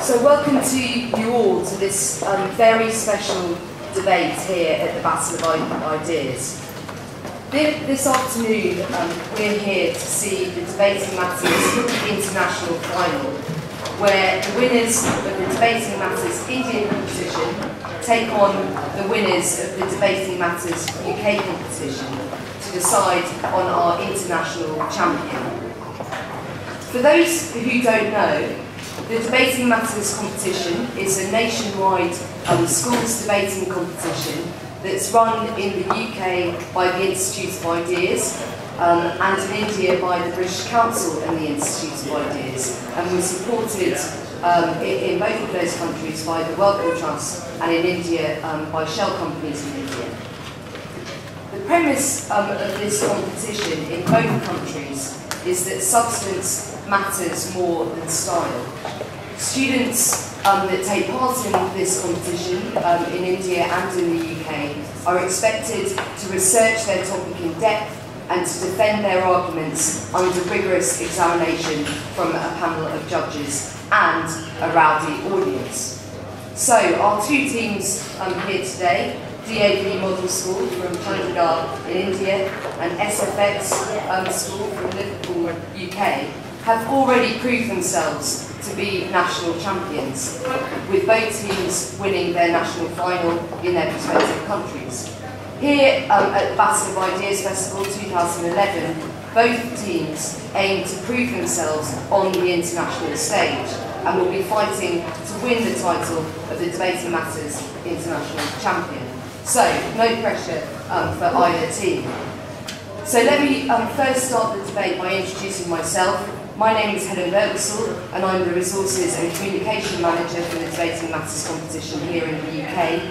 So welcome to you all to this very special debate here at the Battle of Ideas. This afternoon we're here to see the Debating Matters International Final, where the winners of the Debating Matters Indian competition take on the winners of the Debating Matters UK competition to decide on our international champion. For those who don't know, the Debating Matters competition is a nationwide schools debating competition that's run in the UK by the Institute of Ideas and in India by the British Council and the Institute of Ideas, and was supported in both of those countries by the Wellcome Trust and in India by shell companies in India. The premise of this competition in both countries is that substance matters more than style. Students that take part in this competition in India and in the UK are expected to research their topic in depth and to defend their arguments under rigorous examination from a panel of judges and a rowdy audience. So our two teams here today, DAV Model School from Chandigarh in India and SFX School from Liverpool UK, have already proved themselves to be national champions, with both teams winning their national final in their respective countries. Here at the Battle of Ideas Festival 2011, both teams aim to prove themselves on the international stage and will be fighting to win the title of the Debating Matters International Champion. So, no pressure for either team. So let me first start the debate by introducing myself. My name is Helen Bergesel, and I'm the Resources and Communication Manager for the Debating Matters competition here in the UK.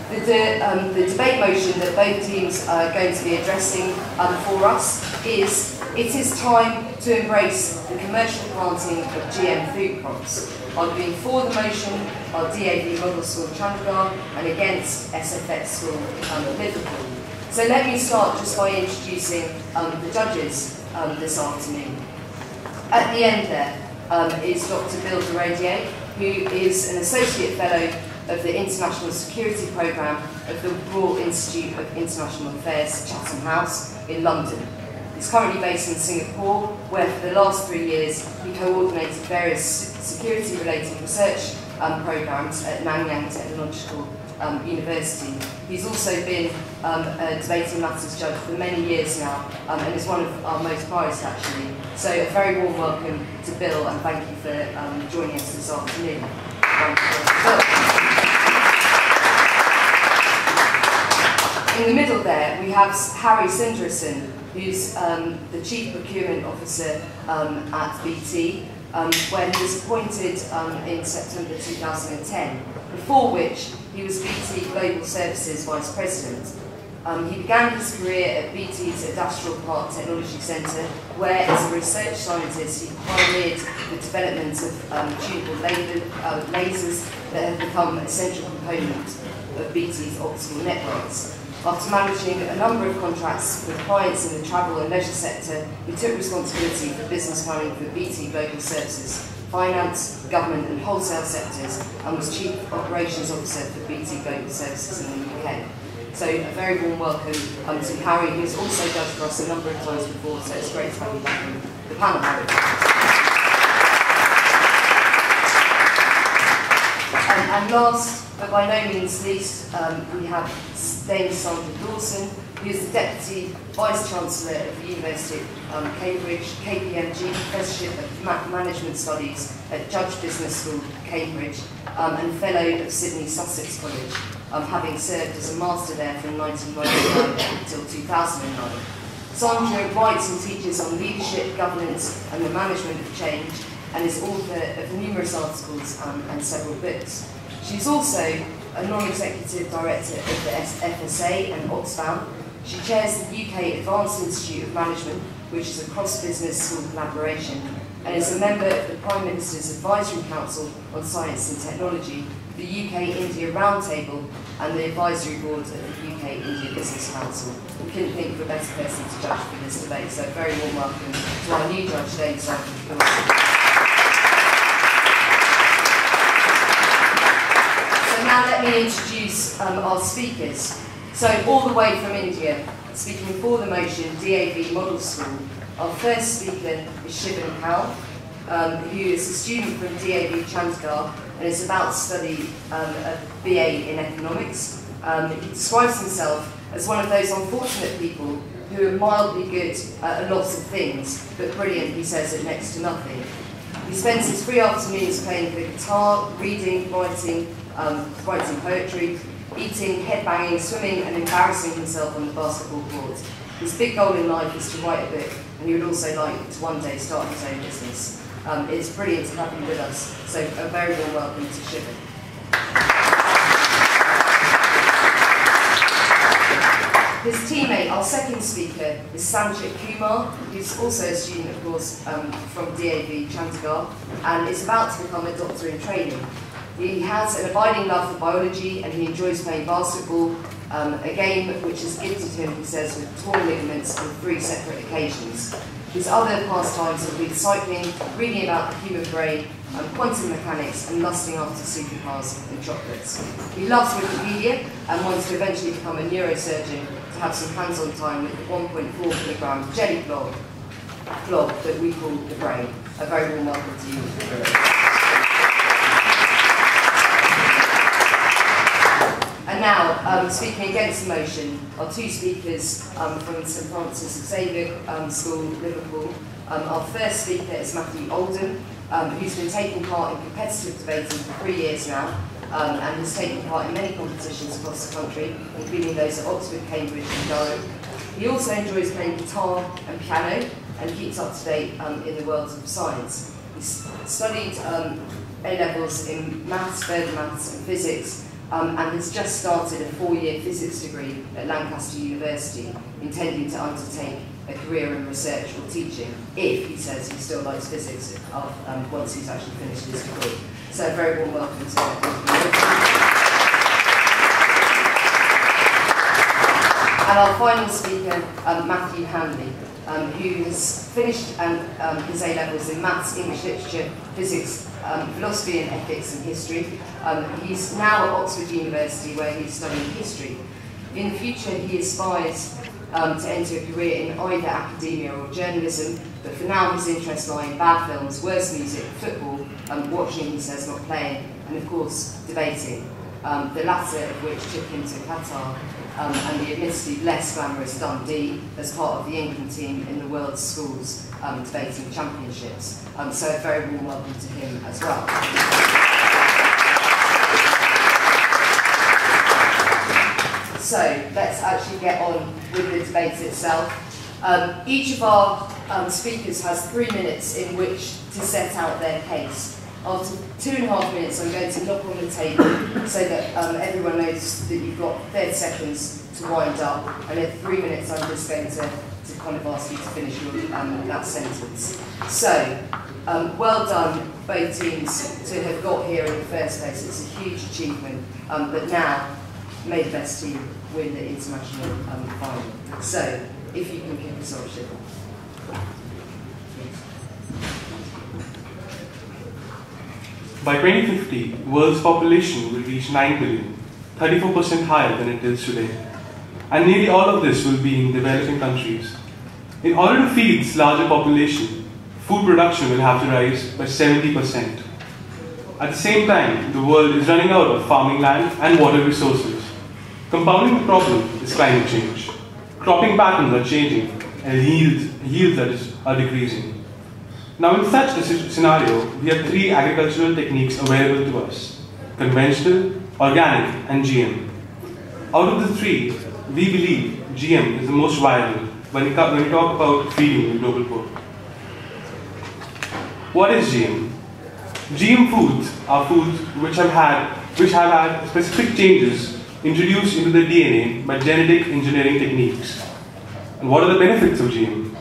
The debate motion that both teams are going to be addressing for us is, it is time to embrace the commercial planting of GM food crops. Arguing for the motion are DAV Model School Chandigarh and against SFX School Liverpool. So let me start just by introducing the judges this afternoon. At the end there is Dr. Bill Derodier, who is an Associate Fellow of the International Security Programme of the Royal Institute of International Affairs, Chatham House, in London. He's currently based in Singapore, where for the last 3 years he coordinated various security-related research programmes at Nanyang Technological University. He's also been a Debating Matters judge for many years now, and is one of our most prized actually. So a very warm welcome to Bill, and thank you for joining us this afternoon. In the middle there we have Harry Sundaresan, who's the Chief Procurement Officer at BT, where he was appointed in September 2010, before which he was BT Global Services Vice President. He began his career at BT's Industrial Park Technology Centre, where as a research scientist he pioneered the development of tunable lasers that have become a central component of BT's optical networks. After managing a number of contracts with clients in the travel and leisure sector, he took responsibility for business planning for BT Global Services, finance, government and wholesale sectors, and was Chief Operations Officer for BT Global Services in the UK. So a very warm welcome to Harry, who's also judged for us a number of times before, so it's great to have you back on the panel, Harry. And last, but by no means least, we have Dame Sandra Dawson, who is the Deputy Vice-Chancellor of the University of Cambridge, KPMG Professorship of Management Studies at Judge Business School, Cambridge, and Fellow of Sydney Sussex College, having served as a Master there from 1999 until 2009. Sandra writes and teaches on leadership, governance and the management of change, and is author of numerous articles and several books. She's also a non-executive director of the FSA and Oxfam. She chairs the UK Advanced Institute of Management, which is a cross-business school collaboration, and is a member of the Prime Minister's Advisory Council on Science and Technology, the UK-India Roundtable, and the Advisory Board of the UK-India Business Council. We couldn't think of a better person to judge for this debate, so a very warm welcome to our new judge, Dame Sandra Dawson. me introduce our speakers. So, all the way from India, speaking for the motion, DAV Model School. Our first speaker is Shun, who is a student from DAV Chandigarh and is about to study a BA in economics. He describes himself as one of those unfortunate people who are mildly good at a lot of things, but brilliant, he says, at next to nothing. He spends his free afternoons playing the guitar, reading, writing poetry, eating, headbanging, swimming, and embarrassing himself on the basketball court. His big goal in life is to write a book, and he would also like to one day start his own business. It's brilliant to have you with us, so a very warm welcome to Xavier. His teammate, our second speaker, is Sanjit Kumar, who's also a student, of course, from DAV Chandigarh, and is about to become a doctor in training. He has an abiding love for biology, and he enjoys playing basketball, a game which has gifted him, he says, with torn ligaments on 3 separate occasions. His other pastimes include cycling, reading about the human brain, quantum mechanics, and lusting after supercars and chocolates. He loves Wikipedia and wants to eventually become a neurosurgeon to have some hands-on time with the 1.4 kilogram jelly blob that we call the brain. A very warm welcome to you. And now, speaking against the motion, are 2 speakers from St Francis Xavier School, Liverpool. Our first speaker is Matthew Oldham, who's been taking part in competitive debating for 3 years now, and has taken part in many competitions across the country, including those at Oxford, Cambridge and Durham. He also enjoys playing guitar and piano, and keeps up to date in the world of science. He's studied A-levels in maths, further maths and physics, and has just started a 4-year physics degree at Lancaster University, intending to undertake a career in research or teaching, if he says he still likes physics once he's actually finished his degree. So a very warm welcome to him. And our final speaker, Matthew Hanley, who has finished his A-levels in maths, English literature, physics, philosophy and ethics and history. He's now at Oxford University where he's studying history. In the future he aspires to enter a career in either academia or journalism, but for now his interests lie in bad films, worse music, football, watching, he says, not playing, and of course debating, the latter of which took him to Qatar and the admittedly less glamorous Dundee as part of the England team in the World Schools Debating Championships. So a very warm welcome to him as well. So let's actually get on with the debate itself. Each of our speakers has 3 minutes in which to set out their case. After 2.5 minutes, I'm going to knock on the table so that everyone knows that you've got 30 seconds to wind up, and in 3 minutes I'm just going to kind of ask you to finish your, that sentence. So, well done, both teams, to have got here in the first place. It's a huge achievement, but now, may the best team win the international final. So, if you can kick us off, Ship. By 2050, the world's population will reach 9 billion, 34% higher than it is today. And nearly all of this will be in developing countries. In order to feed this larger population, food production will have to rise by 70%. At the same time, the world is running out of farming land and water resources. Compounding the problem is climate change. Cropping patterns are changing and yields are decreasing. Now, in such a scenario, we have 3 agricultural techniques available to us: conventional, organic, and GM. Out of the 3, we believe GM is the most viable when we talk about feeding the global poor. What is GM? GM foods are foods which have had specific changes introduced into the DNA by genetic engineering techniques. And what are the benefits of GM?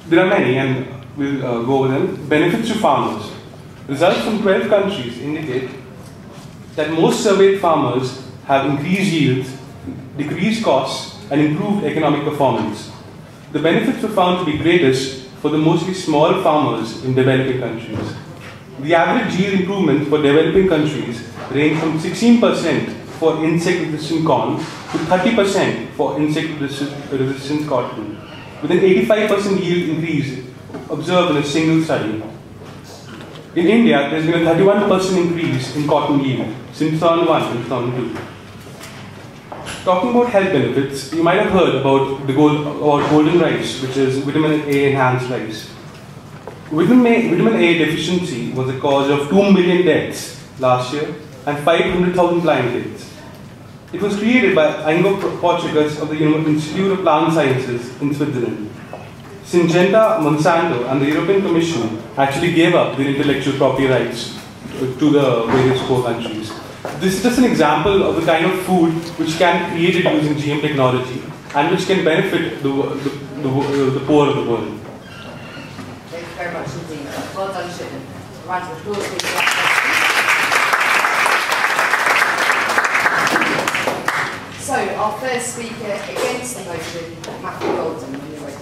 There are many, and we'll go over them. Benefits to farmers. Results from 12 countries indicate that most surveyed farmers have increased yields, decreased costs, and improved economic performance. The benefits were found to be greatest for the mostly small farmers in developing countries. The average yield improvement for developing countries range from 16% for insect-resistant corn to 30% for insect-resistant cotton, with an 85% yield increase observed in a single study. In India, there has been a 31% increase in cotton yield since 2001 and 2002. Talking about health benefits, you might have heard about golden rice, which is vitamin A enhanced rice. Vitamin A deficiency was the cause of 2 million deaths last year and 500,000 blind kids. It was created by Ingo Portugues of the Institute of Plant Sciences in Switzerland. Syngenta, Monsanto, and the European Commission actually gave up their intellectual property rights to the various poor countries. This is just an example of the kind of food which can be created using GM technology and which can benefit the poor of the world. Thank you very much indeed. Well done, Shun. A round of applause, please. So, our first speaker against the motion, Matthew Golden, when you're ready.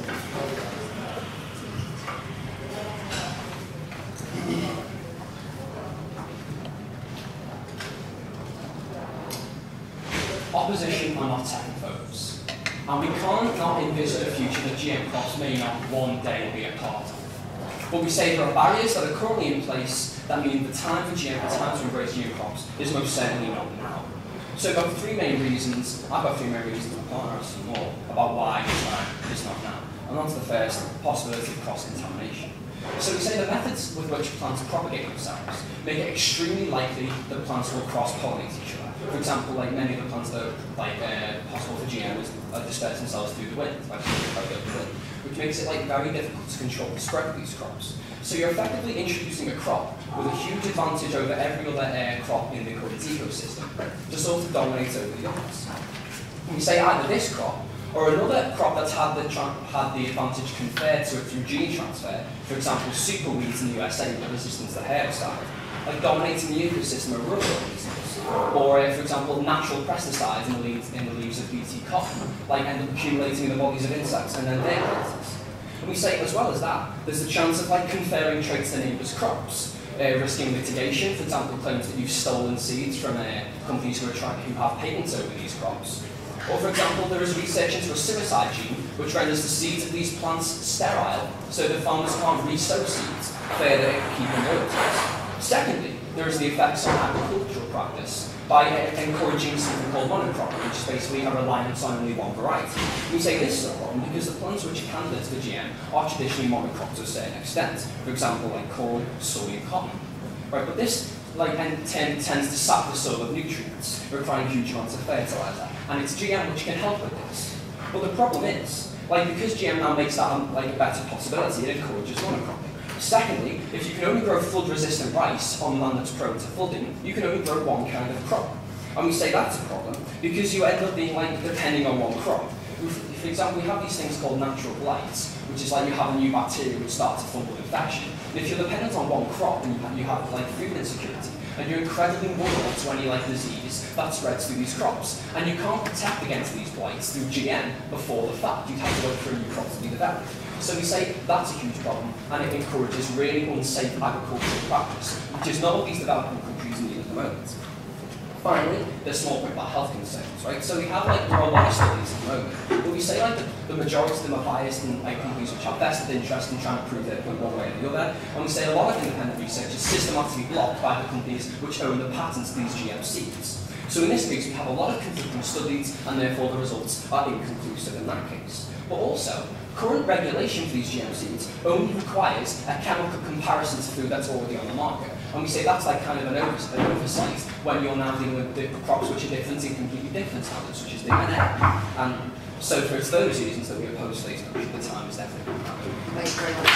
Opposition are not technophobes, and we can't not envisage a future that GM crops may not one day be a part of. But we say there are barriers that are currently in place that mean the time for GM, the time to embrace GM crops, is most certainly not now. So I've got three main reasons, my partner has some more, about why this time is not now. And on to the first, possibility of cross-contamination. So we say the methods with which plants propagate themselves make it extremely likely that plants will cross-pollinate each other. For example, like many of the plants that are possible for GMs disperse themselves through the wind, which makes it very difficult to control the spread of these crops. So you're effectively introducing a crop with a huge advantage over every other crop in the current ecosystem to sort of dominate over the others. And we say either this crop or another crop that's had the advantage conferred to it through gene transfer, for example, super weeds in the USA with resistance to herbicide, dominating the ecosystem of rural organisms, or for example, natural pesticides in the leaves of BT cotton, end up accumulating in the bodies of insects and then their predators. And we say, as well as that, there's the chance of conferring traits to neighbours' crops, risking litigation, for example, claims that you've stolen seeds from companies who have patents over these crops. Or, for example, there is research into a suicide gene which renders the seeds of these plants sterile, so that farmers can't resow seeds, further keeping royalties. Secondly, there is the effects on agricultural practice by encouraging something called monocropping, which is basically a reliance on only one variety. We say this is a problem because the plants which are candidates for GM are traditionally monocropped to a certain extent. For example, corn, soy, and cotton. Right, but this tends to sap the soil of nutrients, requiring huge amounts of fertilizer, and it's GM which can help with this. But the problem is, because GM now makes that a better possibility, it encourages monocropping. Secondly, if you can only grow flood-resistant rice on land that's prone to flooding, you can only grow one kind of crop. And we say that's a problem because you end up being depending on one crop. For example, we have these things called natural blights, which is you have a new bacteria which starts a fungal infection. And if you're dependent on one crop, and you have food insecurity, and you're incredibly vulnerable to any disease that spreads through these crops. And you can't protect against these blights through GM before the fact. You'd have to wait for a new crop to be developed. So we say that's a huge problem, and it encourages really unsafe agricultural practice, which is not what these developing countries need at the moment. Finally, there's small point about health concerns, right? So we have there are a lot of studies at the moment, but we say the majority of them are biased in companies which have vested interest in trying to prove their point one way or the other, and we say a lot of independent research is systematically blocked by the companies which own the patents to these GM seeds. So in this case, we have a lot of conflicting studies, and therefore the results are inconclusive in that case. But also, current regulation for these GM seeds only requires a chemical comparison to food that's already on the market. And we say that's kind of an oversight when you're now dealing with crops which are different in completely different standards, such as DNA. And so for those reasons that we oppose today's motion, the time is definitely now. Thank you very much.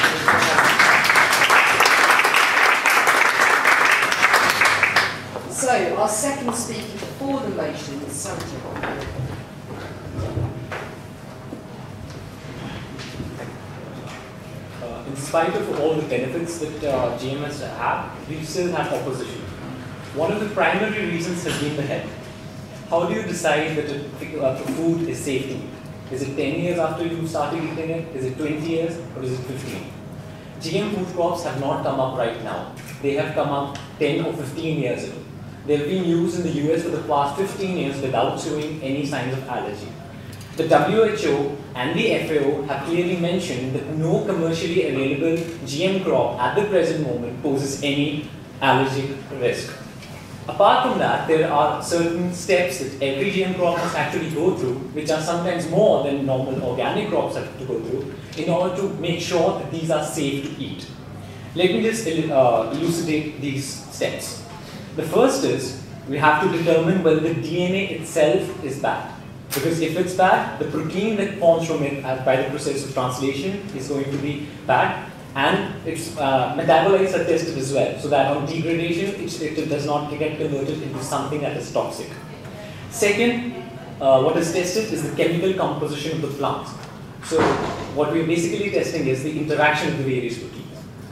So, our second speaker for the motion is Sandra. In spite of all the benefits that GMs have, we still have opposition. One of the primary reasons has been the health. How do you decide that a food is safe to eat? Is it 10 years after you started eating it? Is it 20 years? Or is it 15? GM food crops have not come up right now. They have come up 10 or 15 years ago. They've been used in the US for the past 15 years without showing any signs of allergy. The WHO and the FAO have clearly mentioned that no commercially available GM crop at the present moment poses any allergic risk. Apart from that, there are certain steps that every GM crop must actually go through, which are sometimes more than normal organic crops have to go through, in order to make sure that these are safe to eat. Let me just elucidate these steps. The first is, we have to determine whether the DNA itself is bad. Because if it's bad, the protein that forms from it by the process of translation is going to be bad, and its metabolites are tested as well, so that on degradation, it does not get converted into something that is toxic. Second, what is tested is the chemical composition of the plant. So what we're basically testing is the interaction of the various proteins.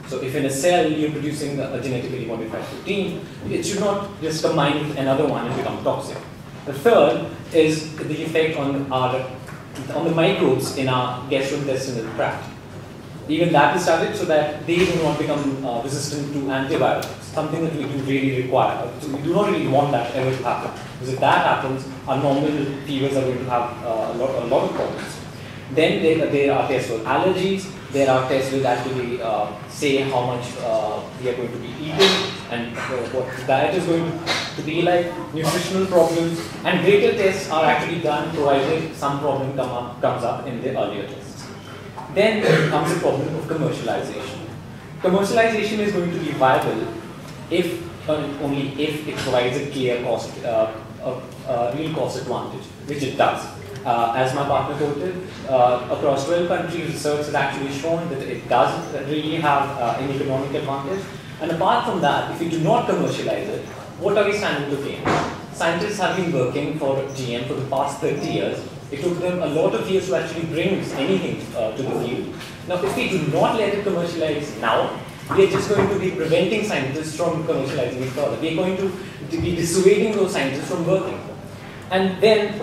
So if in a cell you're producing a genetically modified protein, it should not just combine with another one and become toxic. The third is the effect on the microbes in our gastrointestinal tract. Even that is studied so that they do not become resistant to antibiotics, something that we do really require. So we do not really want that ever to happen, because if that happens, our normal fevers are going to have a lot of problems. Then there are tests for allergies. There are tests which actually say how much we are going to be eating and what the diet is going to be like, nutritional problems, and greater tests are actually done provided some problem comes up in the earlier tests. Then comes the problem of commercialization. Commercialization is going to be viable if only if it provides a clear cost, real cost advantage, which it does. As my partner quoted, across 12 countries, research has actually shown that it doesn't really have an economic advantage. And apart from that, if we do not commercialize it, what are we standing to gain? Scientists have been working for GM for the past 30 years. It took them a lot of years to actually bring anything to the field. Now, if we do not let it commercialize now, we are just going to be preventing scientists from commercializing it further. We are going to be dissuading those scientists from working. And then,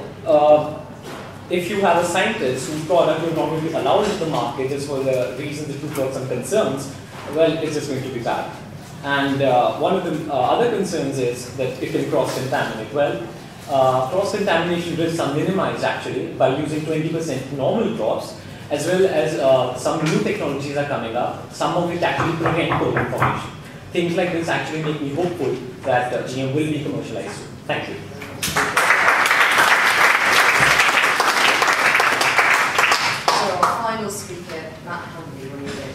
if you have a scientist whose product you're not going to allow into the market just for the reason that you've got some concerns, well, it's just going to be bad. And one of the other concerns is that it can cross-contaminate. Well, cross-contamination risks are minimized actually by using 20% normal crops, as well as some new technologies are coming up, some of which actually prevent co-formation. Things like this actually make me hopeful that GM will be commercialized soon. Thank you. Final speaker, Matt Hanley, when you're ready.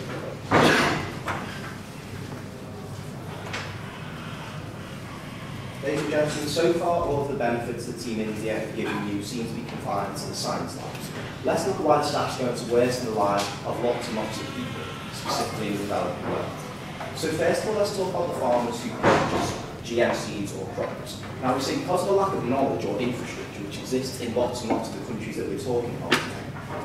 Ladies and gentlemen, so far all of the benefits that Team India have given you seem to be confined to the science labs. Let's look at why the staff's going to worsen the lives of lots and lots of people, specifically in the developing world. So first of all, let's talk about the farmers who purchase GM seeds or crops. Now we say because of the lack of knowledge or infrastructure which exists in lots and lots of the countries that we're talking about,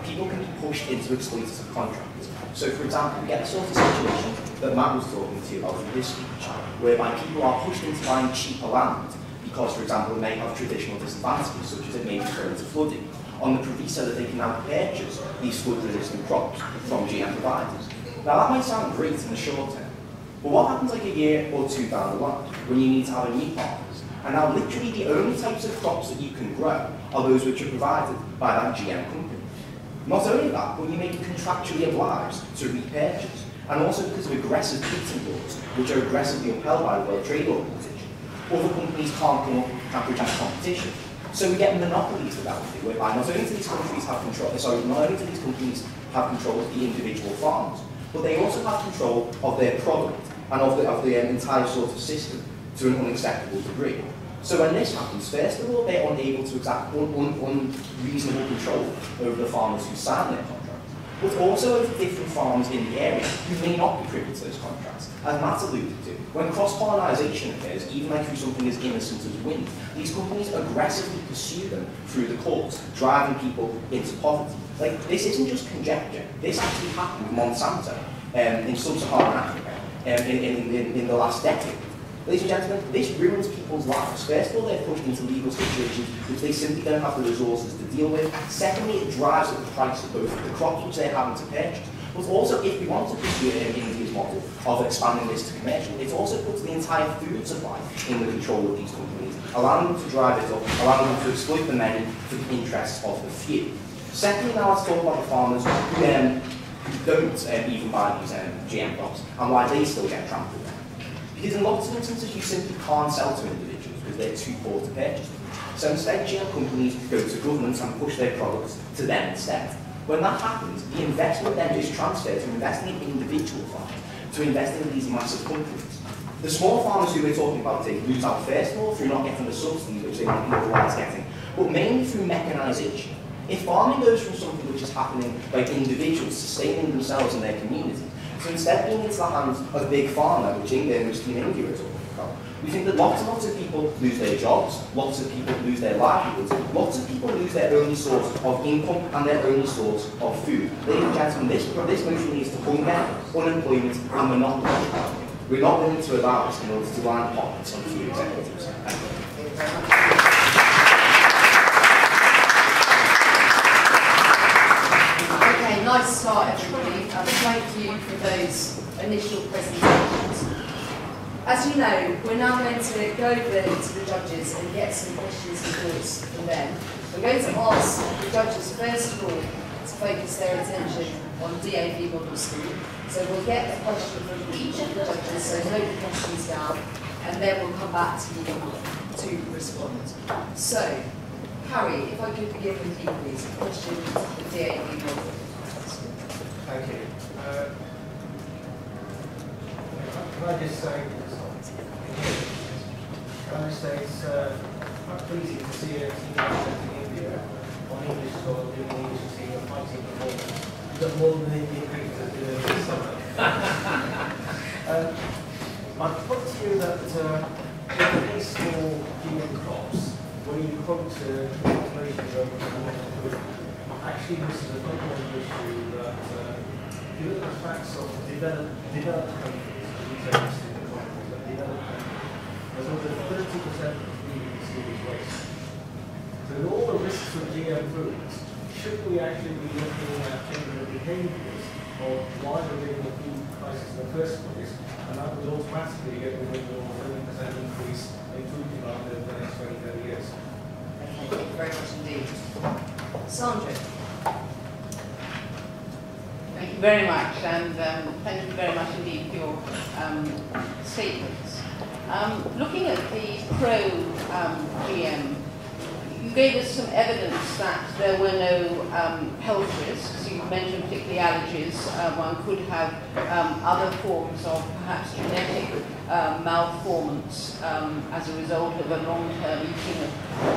people can be pushed into exploitative contracts. So for example, we get the sort of situation that Matt was talking to about in his speech, whereby people are pushed into buying cheaper land because, for example, it may have traditional disadvantages, such as it may be prone to flooding, on the proviso that they can now purchase these flood-resistant crops from GM providers. Now that might sound great in the short term, but what happens like a year or two down the line when you need to have a new harvest? And now literally the only types of crops that you can grow are those which are provided by that GM company. Not only that, but you may be contractually obliged to repurchase, and also because of aggressive patent laws, which are aggressively upheld by the World Trade Organization, other companies can't come up and produce competition. So we get monopolies developing, whereby not only do these countries have control, not only do these companies have control of the individual farms, but they also have control of their product and of the entire sort of system to an unacceptable degree. So when this happens, first of all, they're unable to exact unreasonable control over the farmers who sign their contracts, but also over different farmers in the area who may not be privy to those contracts. As Matt alluded to, when cross-pollination occurs, even like through something as innocent as wind, these companies aggressively pursue them through the courts, driving people into poverty. Like, this isn't just conjecture. This actually happened with Monsanto in sub-Saharan Africa in the last decade. Ladies and gentlemen, this ruins people's lives. First of all, they're pushed into legal situations which they simply don't have the resources to deal with. Secondly, it drives up the price of both the crops which they're having to purchase, But also, if we want to pursue India's model of expanding this to commercial, it also puts the entire food supply in the control of these companies, allowing them to drive it up, allowing them to exploit the many for the interests of the few. Secondly, now let's talk about the farmers who don't even buy these GM crops and why they still get trampled. Because in lots of instances, you simply can't sell to individuals because they're too poor to purchase them. So instead, GM companies go to governments and push their products to them instead. When that happens, the investment then is transferred to investing in individual farmers, to investing in these massive companies. The small farmers who we're talking about today lose out first of all through not getting the subsidies which they might be otherwise getting, but mainly through mechanisation. If farming goes from something which is happening by individuals sustaining themselves and their community, to instead being into the hands of big pharma, which Team India is talking about, we think that lots and lots of people lose their jobs, lots of people lose their livelihoods, lots of people lose their only source of income and their only source of food. Ladies and gentlemen, this motion leads to hunger, unemployment, and monopoly. We're not willing to allow this in order to line pockets on food executives. Thank you very much. Okay, nice start everybody, and thank you for those initial presentations. As you know, we're now going to go over to the judges and get some questions and thoughts from them. We're going to ask the judges, first of all, to focus their attention on DAV Model School. So we'll get a question from each of the judges, so note the questions down, and then we'll come back to you to respond. So, Harry, if I could begin with you, please. A question for DAV Model. Thank you. Can I just say, it's quite pleasing to see a team representing India on English soil doing the English team of fighting performance. You've got more than Indian cricketers doing this summer. I'd put to you that in the case for GM crops, when you quote calculations of actually this is a fundamental issue that if you look at the facts of developed countries, there's over 30% of food in serious waste. So with all the risks of GM foods, should we actually be looking at changing the behaviours of why we're in the food crisis in the first place, and that would automatically get rid of a 30% increase in food demand over the next 20, 30 years. Thank you very much indeed. Sandra. Thank you very much, and thank you very much indeed for your statements. Looking at the pro-GM, you gave us some evidence that there were no health risks. You mentioned particularly allergies. One could have other forms of perhaps genetic malformance as a result of a long-term eating of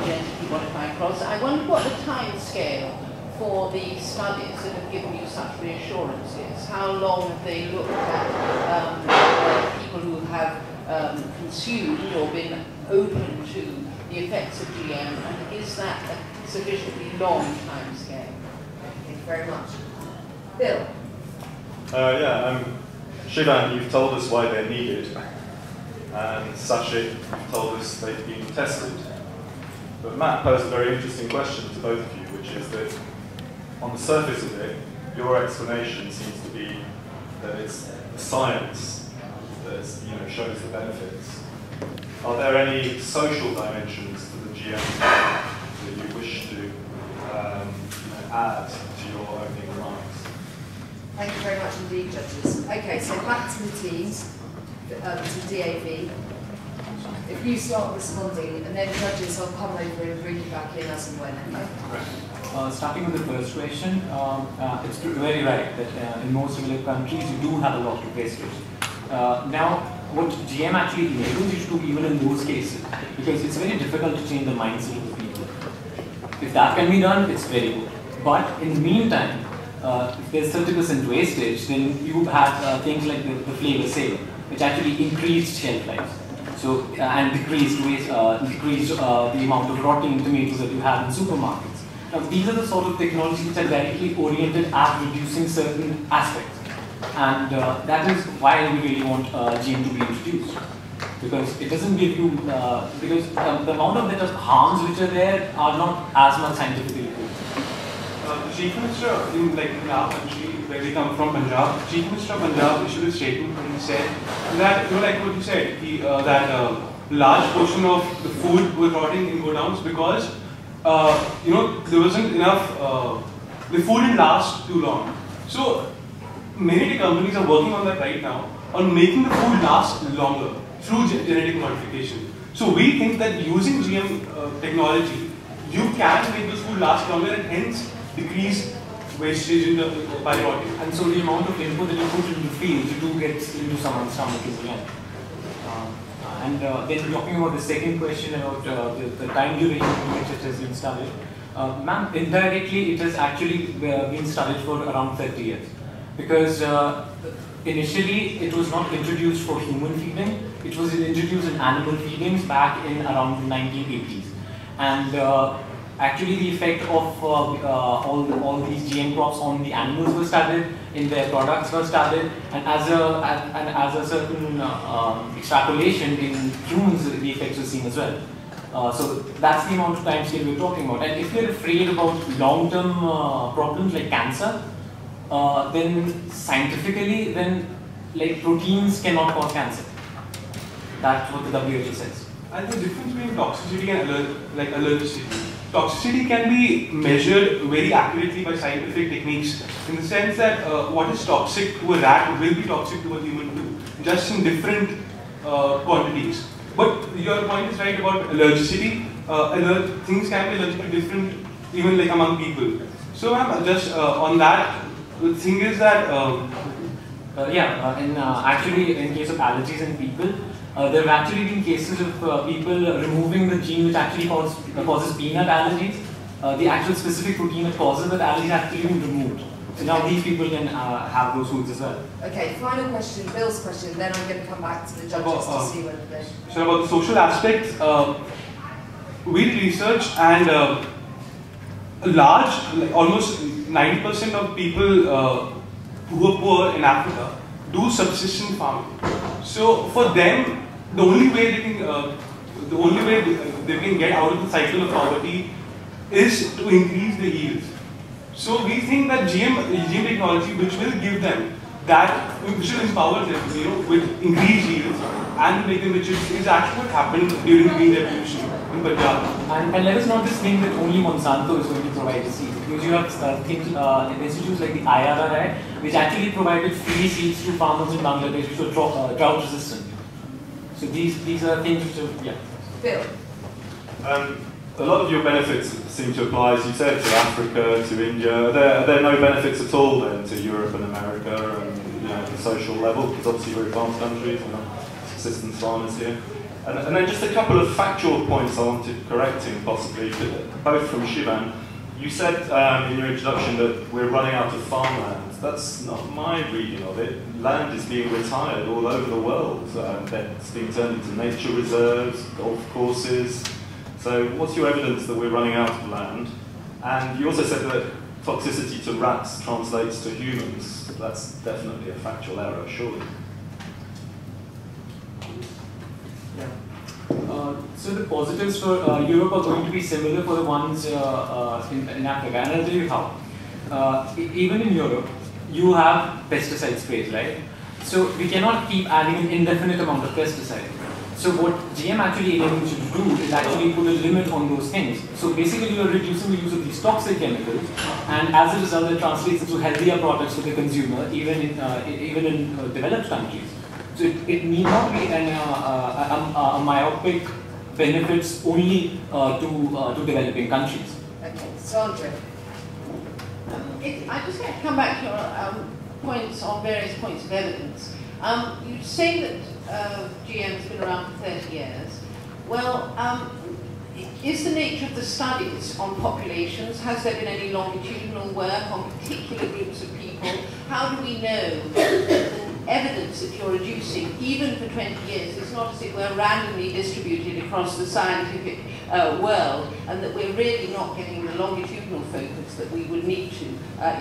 genetically modified crops. I wonder what the time scale for the studies that have given you such reassurances. How long have they looked at people who have consumed or been open to the effects of GM, and is that a sufficiently long time scale? Thank you very much. Bill? Showdown, you've told us why they're needed, and Sachet, you've told us they've been tested. But Matt posed a very interesting question to both of you, which is that on the surface of it, your explanation seems to be that it's the science that shows the benefits. Are there any social dimensions to the GM that you wish to add to your opening remarks? Thank you very much indeed, judges. Okay, so back to the teams, to DAV. If you start responding, and then judges, I'll come over and bring you back in as and when. Okay? Starting with the first question, it's very right that in most developed countries you do have a lot of wastage. Now, what GM actually enables you to do even in those cases, because it's very difficult to change the mindset of the people. If that can be done, it's very good. But in the meantime, if there's 30% wastage, then you have things like the flavor sale, which actually increased shelf life. So, and decreased the amount of rotting tomatoes that you have in supermarkets. Now, these are the sort of technologies which are directly oriented at reducing certain aspects. And that is why we really want GM to be introduced. Because it doesn't give you, because the amount of harms which are there are not as much scientifically proven. Chief Minister in our country, where we come from, Punjab, Chief Minister of Punjab issued a statement and he said that, like what you said, that large portion of the food was rotting in godowns because, there wasn't enough, the food didn't last too long. So, many companies are working on that right now, on making the food last longer through genetic modification. So, we think that using GM technology, you can make this food last longer and hence decrease wastage by rotting. And so the amount of input that you put into the field, you do get into someone's stomach as well. And then talking about the second question about the time duration in which it has been studied, ma'am, indirectly it has actually been studied for around 30 years. Because initially it was not introduced for human feeding, it was introduced in animal feedings back in around the 1980s. And actually the effect of all these GM crops on the animals was studied, in their products were studied, and as a certain extrapolation in humans, the effects were seen as well. So that's the amount of time scale we're talking about. And if you're afraid about long-term problems like cancer, then scientifically, like proteins cannot cause cancer. That's what the WHO says. And the difference between toxicity and allergicity. Toxicity can be measured very accurately by scientific techniques in the sense that what is toxic to a rat will be toxic to a human too, just in different quantities. But your point is right about allergicity. Things can be allergic to different, even like among people. So just on that, the thing is that actually in case of allergies in people, there have actually been cases of people removing the gene which actually causes peanut allergies. The actual specific protein that causes that allergy has actually been removed. So now these people can have those foods as well. Okay, final question, Bill's question, then I'm going to come back to the judges to see whether they... So about the social aspects, we did research and a large, like almost 90% of people who are poor in Africa do subsistence farming. So for them, the only way they can get out of the cycle of poverty is to increase the yields. So we think that GM technology, which will give them that, which will empower them, with increased yields and make them richer, is actually what happened during the Green Revolution in Punjab. And let us not just think that only Monsanto is going to provide the seeds, because you have institutes like the IRRI, which actually provided free seeds to farmers in Bangladesh which were drought resistant. So these are things which are, yeah. Bill. A lot of your benefits seem to apply, as you said, to Africa, to India. Are there no benefits at all then to Europe and America and at the social level? Because obviously we're advanced countries and subsistence farmers here. And then just a couple of factual points I wanted correcting possibly, both from Shivan. You said in your introduction that we're running out of farmland. That's not my reading of it. Land is being retired all over the world. It's being turned into nature reserves, golf courses. So what's your evidence that we're running out of land? And you also said that toxicity to rats translates to humans. That's definitely a factual error, surely. So the positives for Europe are going to be similar for the ones in Africa, and I'll tell you how. Even in Europe, you have pesticide sprays, right? So we cannot keep adding an indefinite amount of pesticide. So what GM actually enables you to do is actually put a limit on those things. So basically you are reducing the use of these toxic chemicals, and as a result it translates into healthier products for the consumer, even in developed countries. So it need not be a myopic benefits only to developing countries. Okay, Sandra. I just like to come back to your points on various points of evidence. You say that GM has been around for 30 years. Well, is the nature of the studies on populations, has there been any longitudinal work on particular groups of people? How do we know that the evidence that you're reducing, even for 20 years, is not as it were randomly distributed across the scientific world, and that we're really not getting the longitudinal focus that we would need to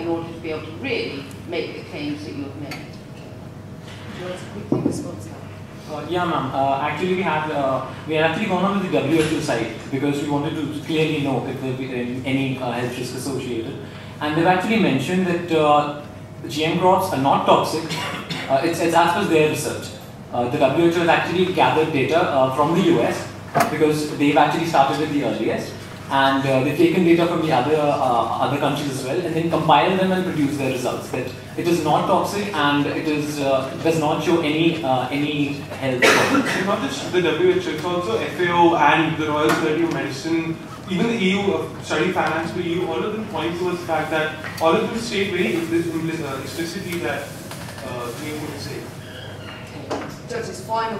in order to be able to really make the claims that you've made? Do you want to quickly respond to that? Yeah, ma'am. Actually, we had actually gone on to the WHO site because we wanted to clearly know if there be any health risk associated. and they've actually mentioned that GM crops are not toxic. It's as per their research. The WHO has actually gathered data from the US because they've actually started it the earliest, and they've taken data from the other countries as well, and then compiled them and produced their results. That it is not toxic and it is does not show any health problems. It's not just the WHO, it's also FAO and the Royal Society of Medicine, even the EU, study finance for EU, all of them point towards the fact that all of them state very explicitly that GM food is safe. Judges, final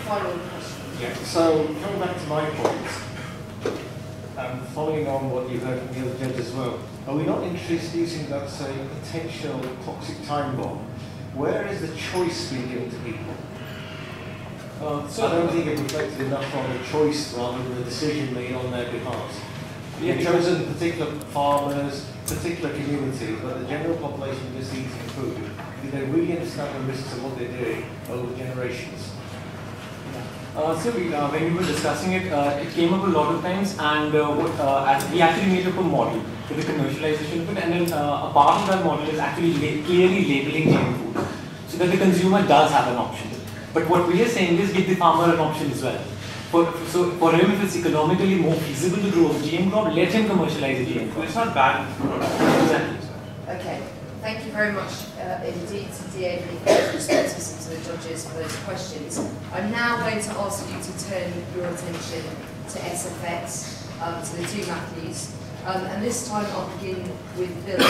question. Yeah, so coming back to my point, following on what you heard from the other judge as well, are we not introducing that, say, potential toxic time bomb? Where is the choice being given to people? I don't think it reflected enough on the choice rather than the decision made on their behalf. You've chosen particular farmers, particular communities, but the general population just eating food. Do they really understand the risks of what they're doing over generations? So when we were discussing it, it came up a lot of times, and we actually made up a model for the commercialization of it, and then a part of that model is actually clearly labeling GM food, so that the consumer does have an option. But what we are saying is give the farmer an option as well. So for him, if it's economically more feasible to grow a GM crop, let him commercialize a GM crop. It's not bad. Exactly. Okay, thank you very much indeed to DAV for those responses and to the judges for those questions. I'm now going to ask you to turn your attention to SFX, to the two Matthews, and this time I'll begin with Bill.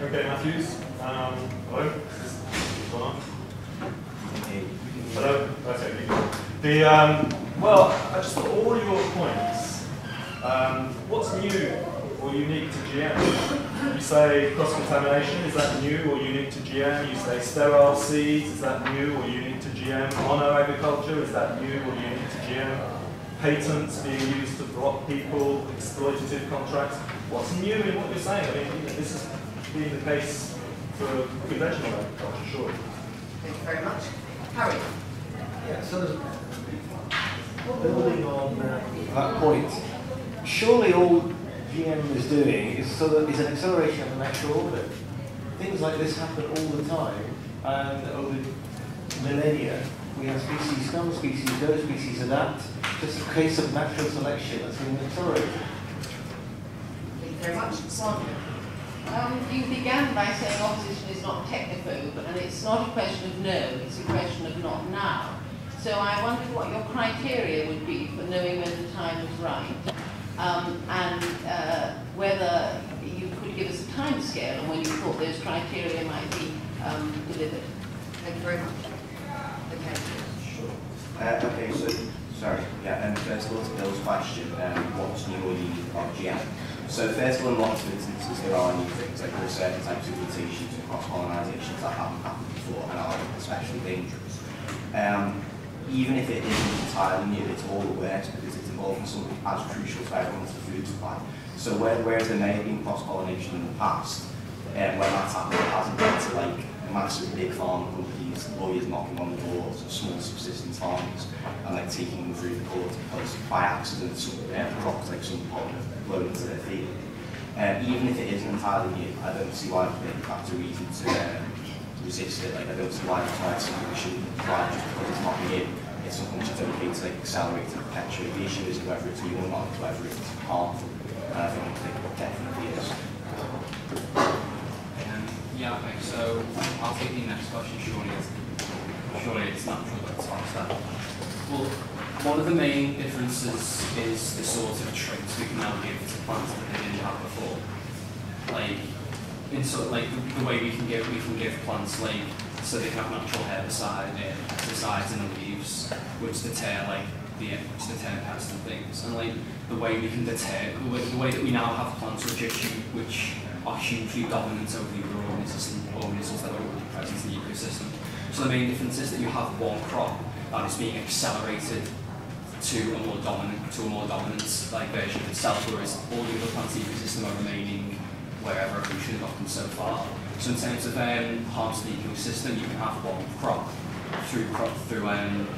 Okay, Matthews. Hello. Hello. Okay. Well, I just thought all your points. What's new or unique to GM? You say cross-contamination, is that new or unique to GM? You say sterile seeds, is that new or unique to GM? Mono-agriculture, is that new or unique to GM? Patents being used to block people, exploitative contracts. What's new in what you're saying? I mean, this has been the case for conventional agriculture, sure. Thank you very much. Harry. Yeah, so building on that point, surely all GM is doing is an acceleration of the natural order. Things like this happen all the time, and over millennia we have species come, species go, species adapt. Just a case of natural selection that's been accelerated. Thank you very much. Sandra. You began by saying opposition is not technophobe, and it's not a question of no, it's a question of not now. So I wondered what your criteria would be for knowing when the time was right, and whether you could give us a time scale on when you thought those criteria might be delivered. Thank you very much. Okay. Sure. Okay, so, sorry, yeah, first of all to Bill's question, what's new or unique about GM? So first of all, in lots of instances there are new things, like there are certain types of mutations and cross-pollinizations that haven't happened before and are especially dangerous. Even if it isn't entirely new, it's all the worse because it's involving something as crucial to everyone's food supply. So whereas there may have been cross-pollination in the past, when that's happened, it hasn't led to like massive big farm companies, lawyers knocking on the doors of small subsistence farmers and like taking them through the court because by accident some crops like some pollen have blown into their field. Even if it isn't entirely new, I don't see why that's a reason to resist it. Like I don't see why it's something we shouldn't apply just because it's not new. It's something which is okay to like accelerate and perpetuate. The issue isn't whether it's new or not, it's whether it's harmful. And I think it definitely is. Yeah, okay, so I'll take the next question. Surely it's natural that it's asked that. Well, one of the main differences is the sort of traits we can now give to plants that they didn't have before. Like, in sort of like the way we can give plants like so they can have natural herbicide and pesticides in the leaves, which deter pests and things, and like the way we can deter the way that we now have plants which are hugely dominant over the other organisms that are already present in the ecosystem. So the main difference is that you have one crop that is being accelerated to a more dominant like version of itself, whereas all the other plants in the ecosystem are remaining wherever evolution has got them so far. So in terms of harms to the ecosystem, you can have one crop through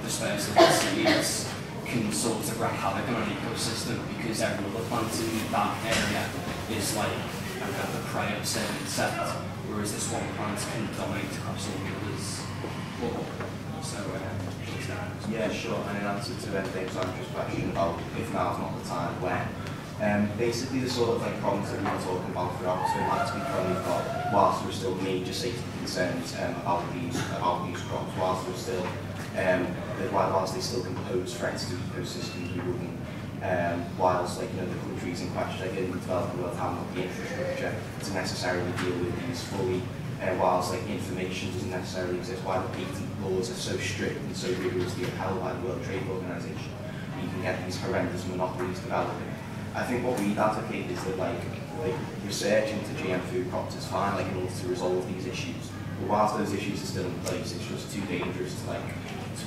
dispersal of seeds can sort of wreak havoc on an ecosystem because every other plant in that area is like a prey of a certain insect, whereas this one plant can dominate across all the others. So, yeah, sure. And in answer to Dave's question about if now's not the time, when, basically the sort of like problems that we've been talking about throughout, so like to be we've got, whilst there are still major safety concerns about these crops, whilst there are still whilst they still can pose threats to ecosystems, we wouldn't, whilst like the countries in question, like in the developing world, haven't got the infrastructure to necessarily deal with these fully. Whilst like information doesn't necessarily exist, why the patent laws are so strict and so rigorously upheld by the World Trade Organization, you can get these horrendous monopolies developing. I think what we'd advocate is that like research into GM food crops is fine, like in order to resolve these issues. But whilst those issues are still in place, it's just too dangerous to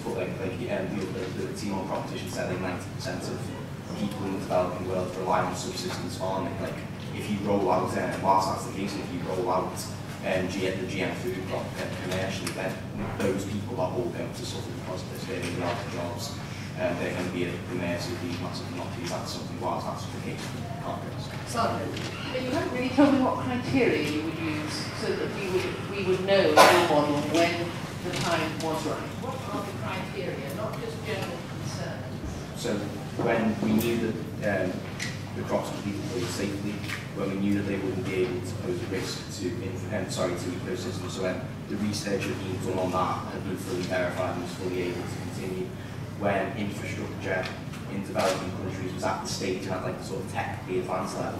put the team on competition said like 90% of people in the developing world rely on subsistence farming. Like if you roll out, whilst that's the case, if you roll out the GM food crop commercially, then those people are all going to suffer because of this. They're going to be out of jobs, and they're going to be at the mercy of these massive monopolies. That's something whilst that's the case. But you haven't really told me what criteria you would use so that we would know in your model when the time was right. What are the criteria, not just general concerns? So when we knew that the crops would be deployed safely, when we knew that they wouldn't be able to pose a risk to ecosystems, so when the research had been done on that had been fully verified and was fully able to continue, when infrastructure in developing countries was at the stage and at like the sort of technically advanced level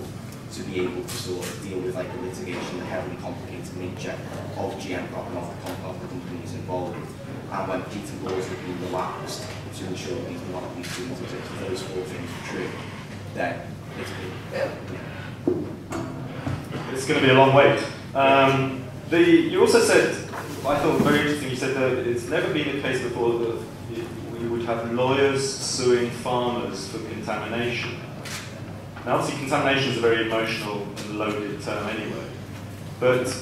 to be able to sort of deal with like the litigation, the heavily complicated nature of GM crop and of the companies involved, and when patent laws had been relaxed to ensure that these monopolies didn't exist, if those four things were true, then it's going to be a long wait. You also said, I thought very interesting, you said that it's never been the case before that we would have lawyers suing farmers for contamination. Now obviously contamination is a very emotional and loaded term anyway, but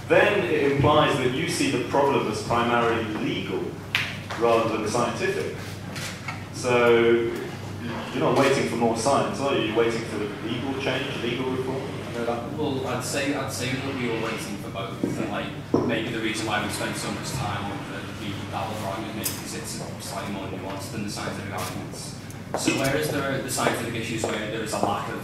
then it implies that you see the problem as primarily legal rather than scientific. So you're not waiting for more science, are you? You're waiting for legal change, legal reform? Well, I'd say that we were waiting for both. And like maybe the reason why we spend so much time on the legal argument is because it's slightly more nuanced than the scientific arguments. So whereas there are the scientific issues where there is a lack of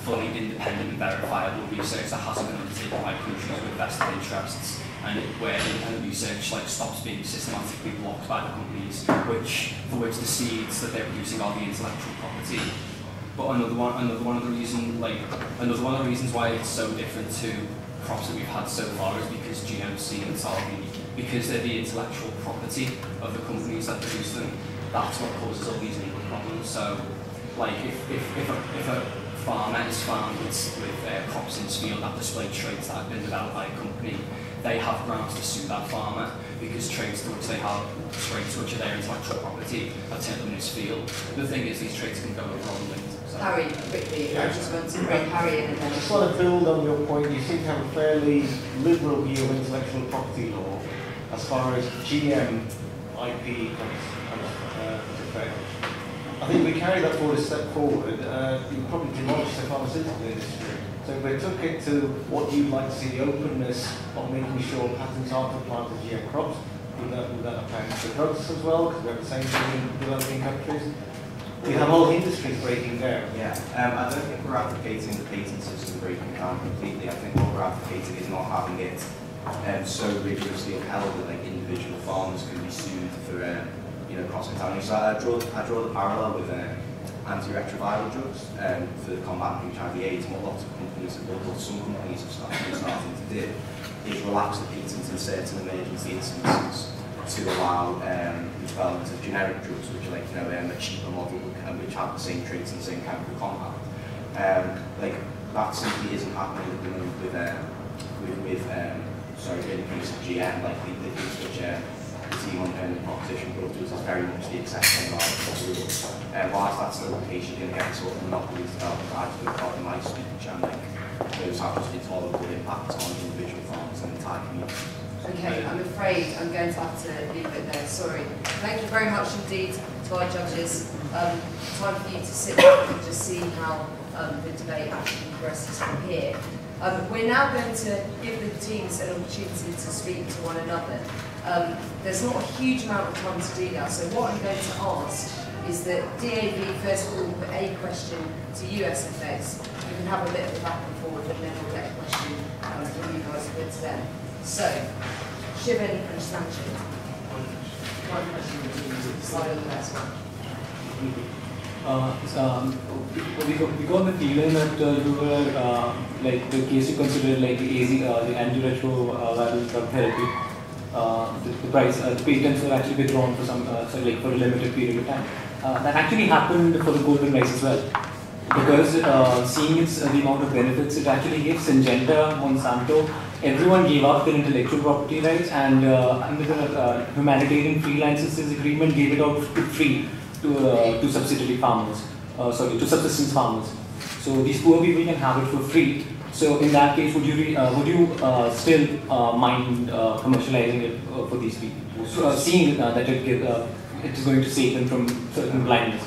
fully independent and verifiable research that hasn't been undertaken by countries with vested interests, and where independent research like stops being systematically blocked by the companies, for which the seeds that they're producing are the intellectual property. But another one of the reasons why it's so different to crops that we've had so far is because GM seeds are because they're the intellectual property of the companies that produce them. That's what causes all these legal problems. So, like if a farmer is farmed with crops in his field that display traits that have been developed by a company, they have grounds to sue that farmer because traits to which they have traits which are their intellectual property are turned up in his field. The thing is, these traits can go wrong. So. Harry, quickly, I just want to bring Harry in and then. I just want to build on your point. You seem to have a fairly liberal view of intellectual property law as far as GM IP comes to effect. I think if we carry that forward a step forward, you probably demolish the pharmaceutical industry. So if we took it to what you'd like to see, the openness of making sure patents aren't applied to GM crops, would that apply to drugs as well? Because we have the same thing in developing countries. We have whole industries breaking down. Yeah, I don't think we're advocating the patent system breaking down completely. I think what we're advocating is not having it so rigorously upheld that like individual farmers can be sued for cross-contamination. So I draw the parallel with antiretroviral drugs for combating HIV/AIDS. What lots of companies, what some companies are starting to do is relax the patents in certain emergency instances to allow the development of generic drugs, which are like a cheaper model, which have the same traits and the same chemical compound. Like that simply isn't happening at the moment with in the case of GM, like the things which the team on the proposition brought to us is very much the exception rather than the rule. Whilst that's still the case, you're going to get sort of monopoly development right to the part of my speech, and like those have just intolerable impacts on individual farmers and entire communities. Okay, I'm afraid I'm going to have to leave it there, sorry. Thank you very much indeed to our judges. Time for you to sit back and just see how the debate actually progresses from here. We're now going to give the teams an opportunity to speak to one another. There's not a huge amount of time to do that, so what I'm going to ask is that DAV first of all put a question to USFX. You can have a bit of a back and forth and then we'll get a question from you guys put to them. So, Shivan and Sanchit. One question to slide on the first one. We got the feeling that you were, like the case you considered like the the antiretroviral drug therapy, the patents were actually withdrawn for some, for a limited period of time. That actually happened for the golden rice as well. Because seeing the amount of benefits it actually gave, Syngenta, Monsanto, everyone gave up their intellectual property rights and under the humanitarian free licenses agreement gave it out for free to subsidiary farmers, to subsistence farmers. So these poor people can have it for free. So in that case, would you still mind commercializing it for these people? Seeing that it is going to save them from certain blindness.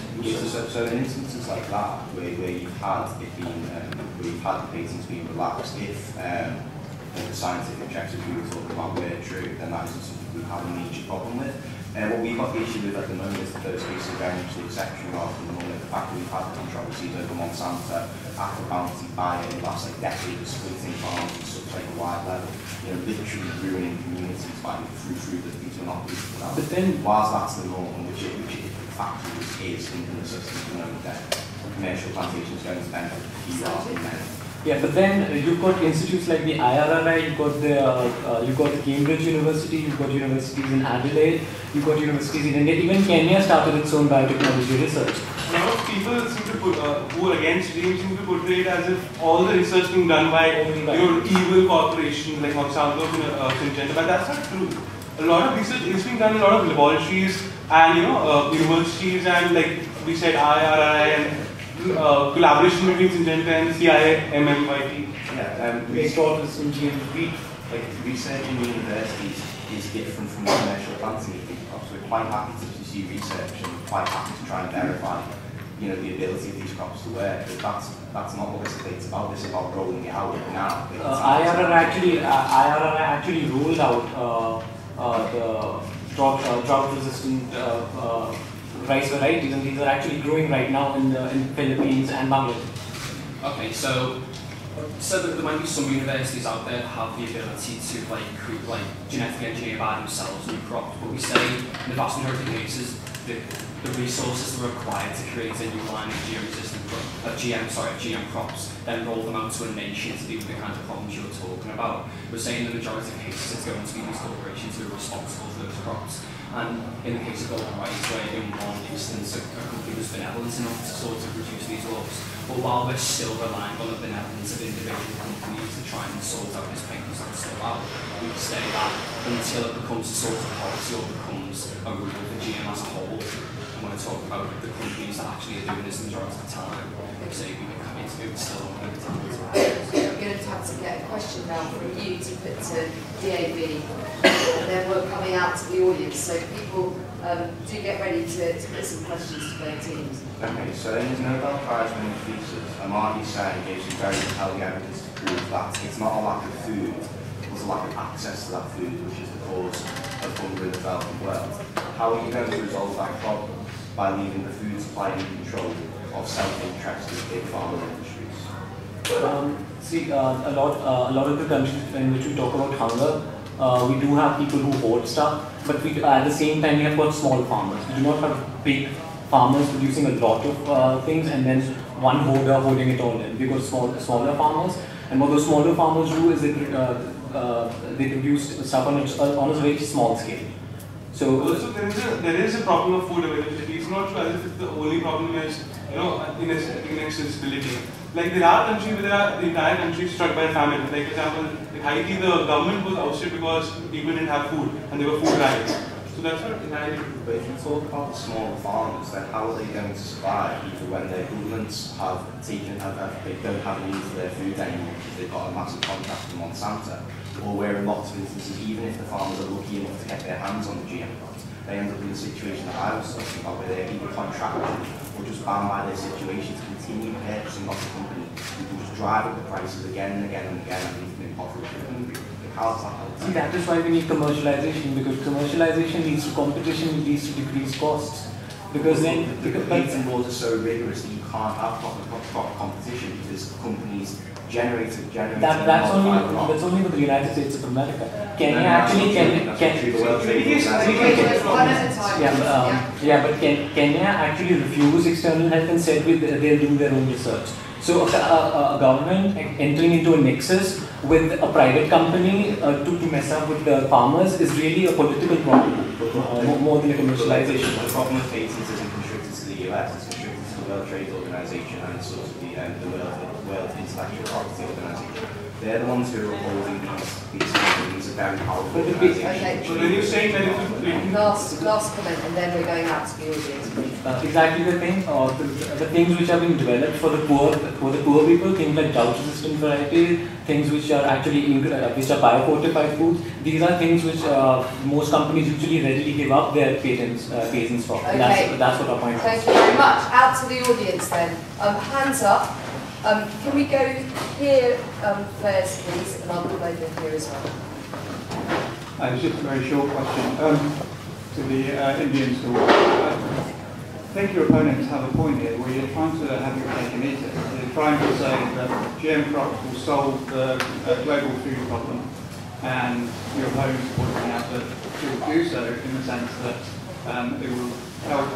So in instances like that, where you've had it being, where you've had the patents being relaxed, if the scientific checks that we were talking about were true, then that isn't something we have a major problem with. What we've got the issue with at the moment is the first case of very much the exception rather than the norm. The fact that we've had controversies over Monsanto, after bounty buying in the last decade, splitting farms at such a wide level, literally ruining communities by through these monopolies. But then, whilst that's the norm, which it factually is in the system at the moment, then commercial plantations going to benefit the few rather than many. Yeah, but then you've got institutes like the IRRI, you've got the Cambridge University, you've got universities in Adelaide, you've got universities in India. Even Kenya started its own biotechnology research. A lot of people seem to put, who are against GM seem to portray it as if all the research being done by evil corporations like Monsanto and Syngenta, but that's not true. A lot of research is being done in a lot of laboratories and universities and like we said IRRI and collaboration between Syngenta and CIMMYT. We thought this in GMP, like research in universities is different from commercial planting. So we're quite happy to see research and quite happy to try and verify, the ability of these crops to work. But that's not what this debate's about. This is about rolling it out now. IRRI actually rolled out the drought-resistant rice varieties, and these are actually growing right now in the Philippines and Bangladesh. Okay, so there might be some universities out there that have the ability to genetically engineer by themselves new crops, but we say in the vast majority of cases the resources that are required to create a new line of GM crops, then roll them out to a nation to deal with the kind of problems you're talking about. We're saying in the majority of cases it's going to be these corporations who are responsible for those crops. And in the case of golden rice, where in one instance a company was benevolent enough to sort of reduce these laws, but while we're still relying on the benevolence of individual companies to try and sort out this pain that's still out, we say that until it becomes a sort of policy or becomes a rule for GM as a whole, and when I talk about the companies that actually are doing this the majority of the time, we say we can come into it still on the time. We're going to have to get a question down from you to put to DAV, and then we're coming out to the audience, so people do get ready to put some questions to their teams. Okay, so in his Nobel Prize winning thesis, Amartya Sen gave some very compelling evidence to prove that it's not a lack of food, it's a lack of access to that food which is the cause of hunger in the developing world. How are you going to resolve that problem by leaving the food supply in control of self-interested big pharma industries? A lot of the countries in which we talk about hunger, we do have people who hoard stuff, but at the same time we have got small farmers. We do not have big farmers producing a lot of things and then one hoarder holding it all in. We've got smaller farmers, and what those smaller farmers do is they produce stuff on a very small scale. So also there is a problem of food availability. It's not true as if the only problem is inaccessibility. Like there are countries where the entire country is struck by famine. Like for example, in Haiti the government was ousted because people didn't have food and there were food riots. So that's not entirely true. But if you talk about the smaller farmers, then how are they going to survive even when their governments they don't have a need for their food anymore because they've got a massive contract from Monsanto? or where in lots of instances, even if the farmers are lucky enough to get their hands on the GM crops, they end up in the situation that I was talking about, where they're either contractually or just bound by their situation to continue purchasing off the company, who can just drive up the prices again and again and again and leave them impoverished and hungry. How does that help? See, that is why we need commercialization, because commercialization leads to competition, it leads to decreased costs. Because then the competing laws are so rigorous that you can't have proper competition because companies generate that's only for the United States of America. Kenya actually Kenya actually refused external help and said they'll do their own research. So a government entering into a nexus with a private company to mess up with the farmers is really a political problem, more than a commercialization. The problem with patents isn't constricted to the US, it's constricted to the World Trade Organization and it's sort of the World Intellectual Property Organization. They're the ones who are upholding these companies, are very powerful organizations. Okay. So when you say that last comment, and then we're going out to the audience. Exactly the thing, the things which are being developed for the poor people, things like drought-resistant varieties, things which are actually which are biofortified foods. These are things which most companies usually readily give up their patents for. Okay. That's what our point is. Thank you very much. Out to the audience then. Hands up. Can we go here first, please, and I'll come over here as well. It's just a very short question to the Indian school. I think your opponents have a point here where you're trying to have your cake and eat it. You're trying to say that GM crops will solve the global food problem, and your opponents are pointing out that it will do so in the sense that it will help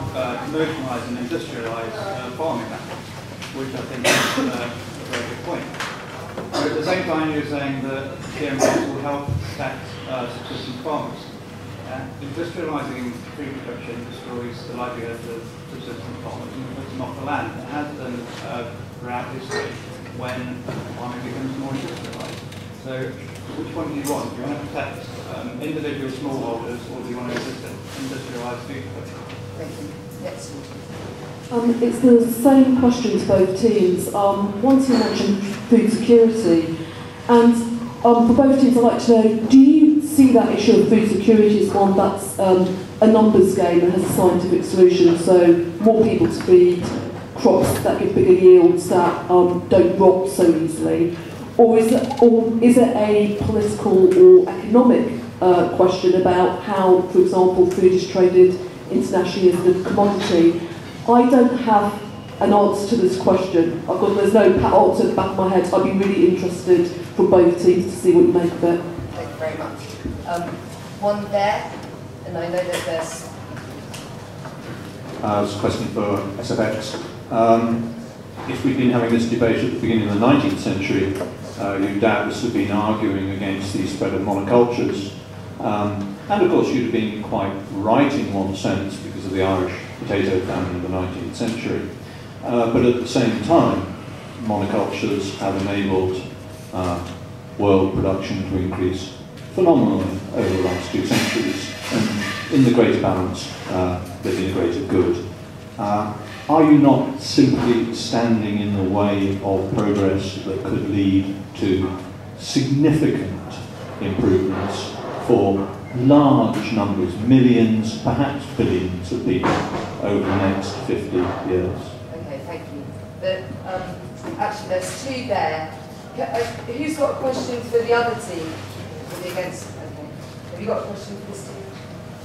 commercialise and industrialise farming methods, which I think is a very good point. But at the same time, you're saying that GM crops will help protect subsistence farmers. Industrialising food production destroys the livelihood of subsistence farmers and puts them off the land. It has done throughout history when farming becomes more industrialised. So, which one do you want? Do you want to protect individual smallholders, or do you want to industrialise food production? Thank you. Yes. It's the same question to both teams. One team mentioned food security, and for both teams I'd like to know, do you see that issue of food security as one that's a numbers game and has a scientific solution, so more people to feed, crops that give bigger yields that don't rot so easily? Or is it a political or economic question about how, for example, food is traded internationally as a commodity? I don't have an answer to this question. There's no answer at the back of my head. I'd be really interested from both teams to see what you make of it. Thank you very much. One there, and I know that there's... It's a question for SFX. If we'd been having this debate at the beginning of the 19th century, you'd doubtless have been arguing against the spread of monocultures. And of course you'd have been quite right in one sense because of the Irish potato famine of the 19th century. But at the same time, monocultures have enabled world production to increase phenomenally over the last 2 centuries. And in the greater balance, there's been a greater good. Are you not simply standing in the way of progress that could lead to significant improvements for large numbers, millions, perhaps billions of people over the next 50 years? Okay, thank you. Actually, there's two there. Who's got a question for the other team? For the against? Okay. Have you got a question for this team?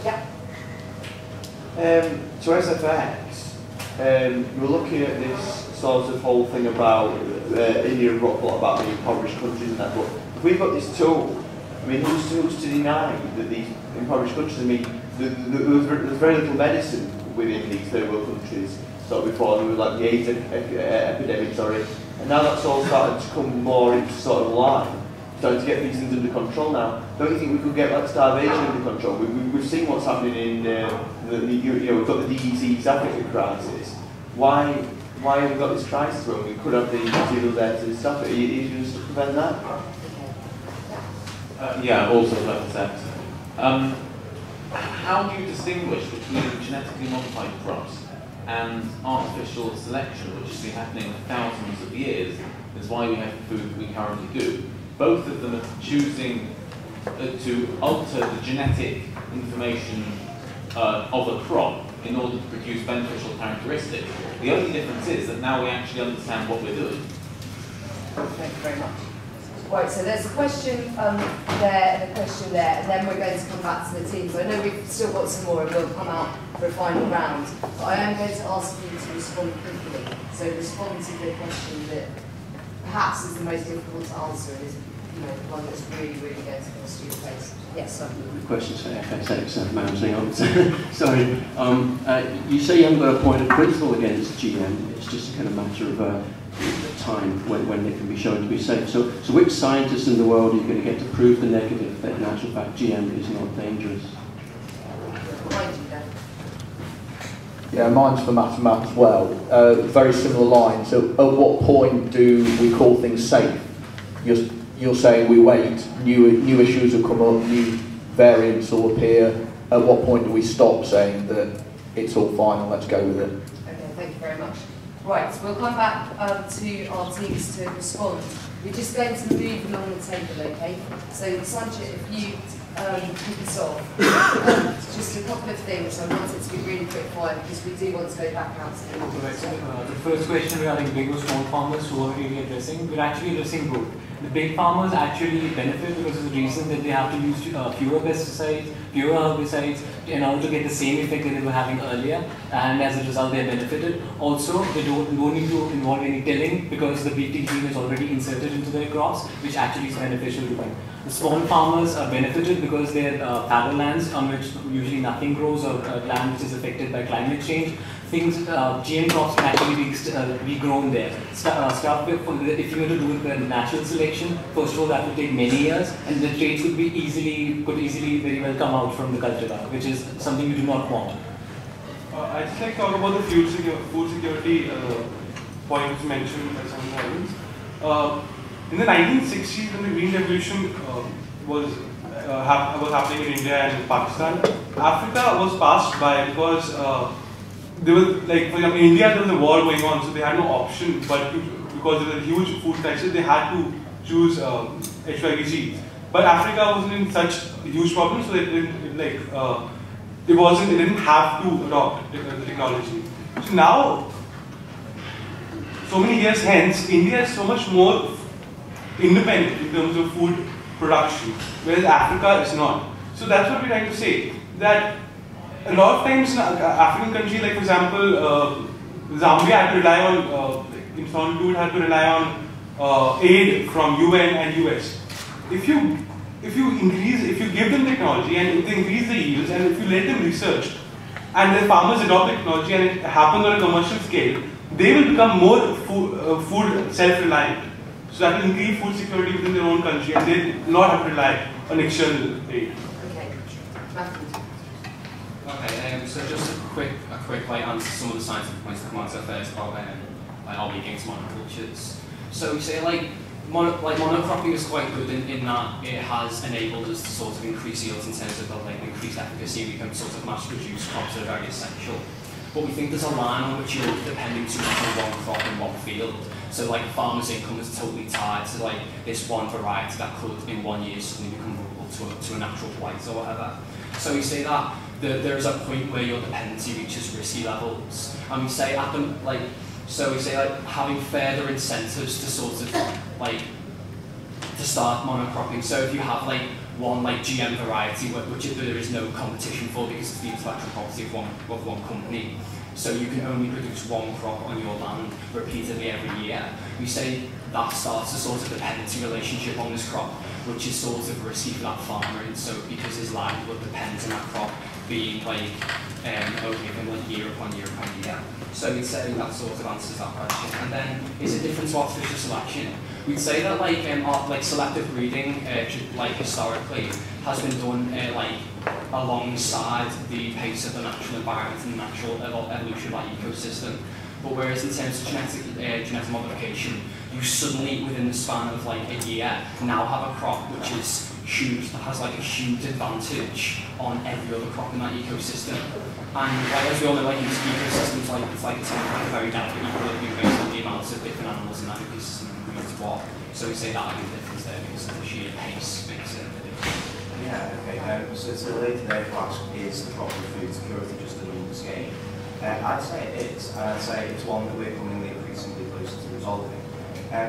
Yeah. To SFX, we're looking at this sort of whole thing about India and rock lot about the impoverished countries and that, but if we've got this tool, I mean, who's to deny that these impoverished countries, I mean, there's very little medicine within these third world countries, sort of before there was like the AIDS epidemic, and now that's all starting to come more into sort of line, starting to get these things under control now. Don't you think we could get like starvation under control? We've seen what's happening in we've got the DEC East Africa crisis. Why have we got this crisis when we could have the materials there to stop it? Are you going to prevent that? Yeah, also left sector. How do you distinguish between genetically modified crops and artificial selection, which has been happening for thousands of years? That's why we have the food that we currently do. Both of them are choosing to alter the genetic information of a crop in order to produce beneficial characteristics. The only difference is that now we actually understand what we're doing. Thank you very much. Right, so there's a question there and a question there, and then we're going to come back to the teams. I know we've still got some more, and we'll come out for a final round. But I am going to ask you to respond quickly. So respond to the question that perhaps is the most difficult to answer, and is the one that's really, really going to cost you your face. Yes, sir. The question's for FXX, managing on. Sorry. You say you haven't got a point of principle against GM. It's just a kind of matter of time when they can be shown to be safe. So which scientists in the world are you going to get to prove the negative, that in actual fact GM is not dangerous? Yeah, mine's for Matt as well. Very similar line. So at what point do we call things safe? You're saying we wait, new issues will come up, new variants will appear. At what point do we stop saying that it's all fine and let's go with it? Okay, thank you very much. Right, so we'll come back to our teams to respond. We're just going to move along the table, okay? So Sanjit, if you kick us off, just a couple of things. I want it to be really quick fire because we do want to go back out to the audience. So, the first question regarding big or small farmers, who are really addressing, we're actually addressing both. The big farmers actually benefit because of the reason that they have to use fewer pesticides, fewer herbicides in order to get the same effect that they were having earlier, and as a result they are benefited. Also, they don't need to involve any tilling because the BT gene is already inserted into their crops, which actually is beneficial to them. The small farmers are benefited because they're fallow lands on which usually nothing grows, or land which is affected by climate change. GM crops can actually be grown there. Start with, if you were to do it with natural selection, first of all that would take many years, and the traits could easily very well come out from the cultivar, which is something you do not want. I'd just like to talk about the food security point which mentioned by some Hollands. In the 1960s, when the Green Revolution was happening in India and Pakistan, Africa was passed by because there was, like, for example, in India there was a war going on, so they had no option, but because there were huge food crisis, they had to choose HYVG. But Africa wasn't in such huge problems, so they didn't, it didn't have to adopt the technology. So now, so many years hence, India is so much more independent in terms of food production, whereas Africa is not. So that's what we're trying to say, that a lot of times in African countries, like for example, Zambia had to rely on, in Sondu had to rely on aid from UN and US. If you give them technology and if they increase the yields and if you let them research and the farmers adopt the technology and it happens on a commercial scale, they will become more food self-reliant. So that will increase food security within their own country and they will not have to rely on external aid. Okay, so just a quick answer to some of the scientific points that come onto first about are we against monocultures. So we say monocropping is quite good in that it has enabled us to sort of increase yields in terms of increased efficacy. We can sort of mass produce crops that are very essential. But we think there's a line on which you're depending too much on one crop in one field. So a farmer's income is totally tied to this one variety that could in 1 year suddenly become vulnerable to a natural blight or whatever. So we say that there is a point where your dependency reaches risky levels, and we say having further incentives to sort of to start monocropping. So if you have one GM variety which there is no competition for because of the intellectual property of one company, so you can only produce one crop on your land repeatedly every year, we say that starts a sort of dependency relationship on this crop, which is sort of risky for that farmer, and so because his livelihood depends on that crop being year upon year upon year. So we'd say that sort of answers that question. And then, is it different to artificial selection? We'd say that selective breeding, historically, has been done alongside the pace of the natural environment and the natural evolution of our ecosystem. But whereas in terms of genetic modification, you suddenly, within the span of a year, now have a crop which is huge, that has a huge advantage on every other crop in that ecosystem. And as we all know, in this ecosystem, it's a very delicate equilibrium based on the amounts of different animals in that ecosystem and breeds what. So we say that would be the difference there because of the sheer pace makes it a difference. Yeah, okay. So it's related there to ask, is the problem of food security just a numbers game? I'd say it is, and I'd say it's one that we're coming increasingly closer to resolving.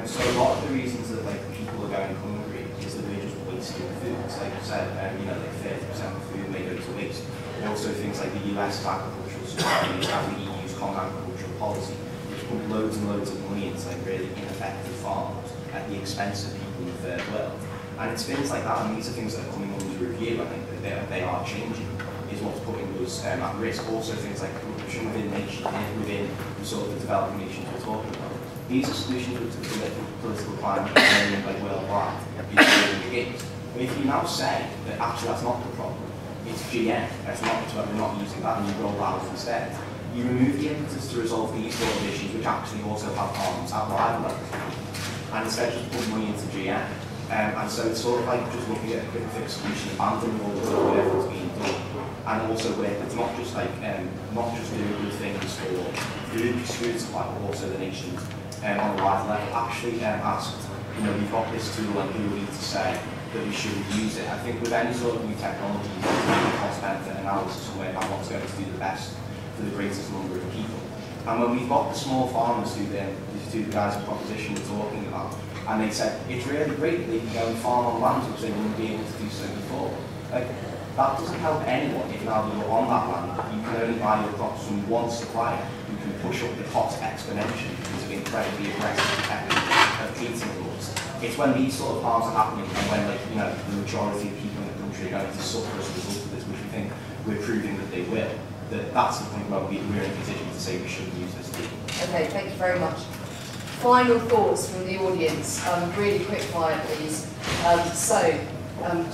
So a lot of the reasons that like people are going hungry is that we're just wasting food. It's like you said, you know, like 30% of food may go to waste. And also things like the US agricultural supply and the EU's common agricultural policy, which put loads and loads of money into like really ineffective farms at the expense of people in the third world. And it's things like that, and these are things that are coming under review. I think that they are changing, is what's putting us at risk. Also things like corruption within the sort of the developing nations we're talking about. These are solutions to the political climate like worldwide, the games. But if you now say that actually that's not the problem, it's GM, we're not using that, and you roll out instead, you remove the impetus to resolve these sort of issues, which actually also have harms at rival levels, and instead just put money into GM. And so it's sort of like just looking at a quick fix solution, abandoning all the work that's being done, and also where it's not just like not just doing good things for food supply, but also the nations on a wider level. Actually asked, you know, we've got this tool, and who are we to say that we shouldn't use it? I think with any sort of new technology, you need a cost-benefit analysis of what's going to do the best for the greatest number of people. And when we've got the small farmers who the guys in proposition were talking about, and they said it's really great that they can go and farm on land which they wouldn't be able to do so before. Like, that doesn't help anyone if now that you're on that land, you can only buy your crops from one supplier who can push up the cost exponentially because of incredibly aggressive treating laws. It's when these sort of harms are happening and when, like, you know, the majority of people in the country are going to suffer as a result of this, which we think we're proving that they will, that's the point where we're in a position to say we shouldn't use this tool. Okay, thank you very much. Final thoughts from the audience, really quick fire please.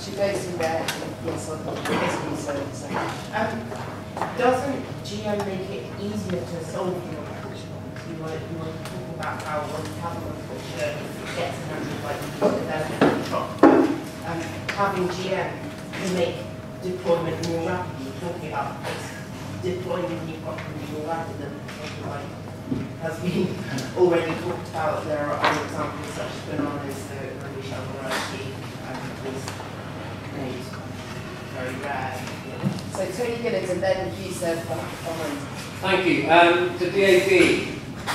Should go through there. Yes, I'll so. Doesn't GM make it easier to solve your problems? You want to talk about how when you have a culture gets in terms of like development of the crop. Having GM can make deployment more rapid. You're talking about this deploying the new crop can be more rapid than something like has been already talked about. There are other examples such as bananas, the Michelle variety, is made very rare. So Tony Gillett and then Lisa behind. Thank you. To DAV,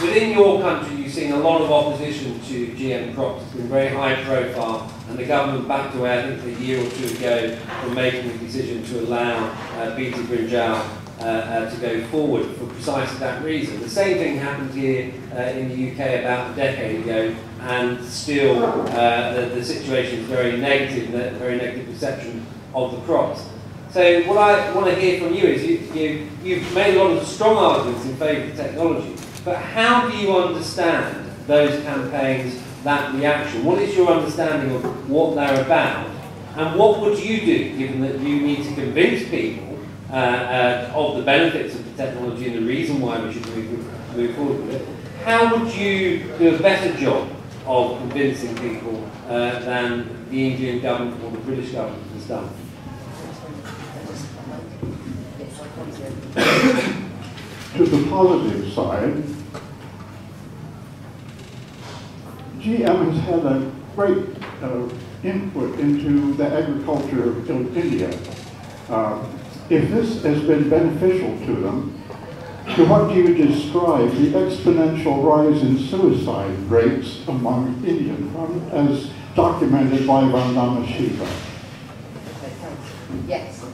within your country you've seen a lot of opposition to GM crops. It's been very high profile, and the government backed away, I think, a year or two ago from making the decision to allow beta brinjal to go forward for precisely that reason. The same thing happened here in the UK about a decade ago, and still the situation is very negative, a very negative perception of the crops. So what I want to hear from you is you've made a lot of strong arguments in favour of technology, but how do you understand those campaigns, that reaction? What is your understanding of what they're about, and what would you do, given that you need to convince people of the benefits of the technology and the reason why we should move forward with it? How would you do a better job of convincing people than the Indian government or the British government has done? To the positive side, GM has had a great input into the agriculture of India. If this has been beneficial to them, to what do you describe the exponential rise in suicide rates among Indian farmers, as documented by Vandana Shiva? Yes.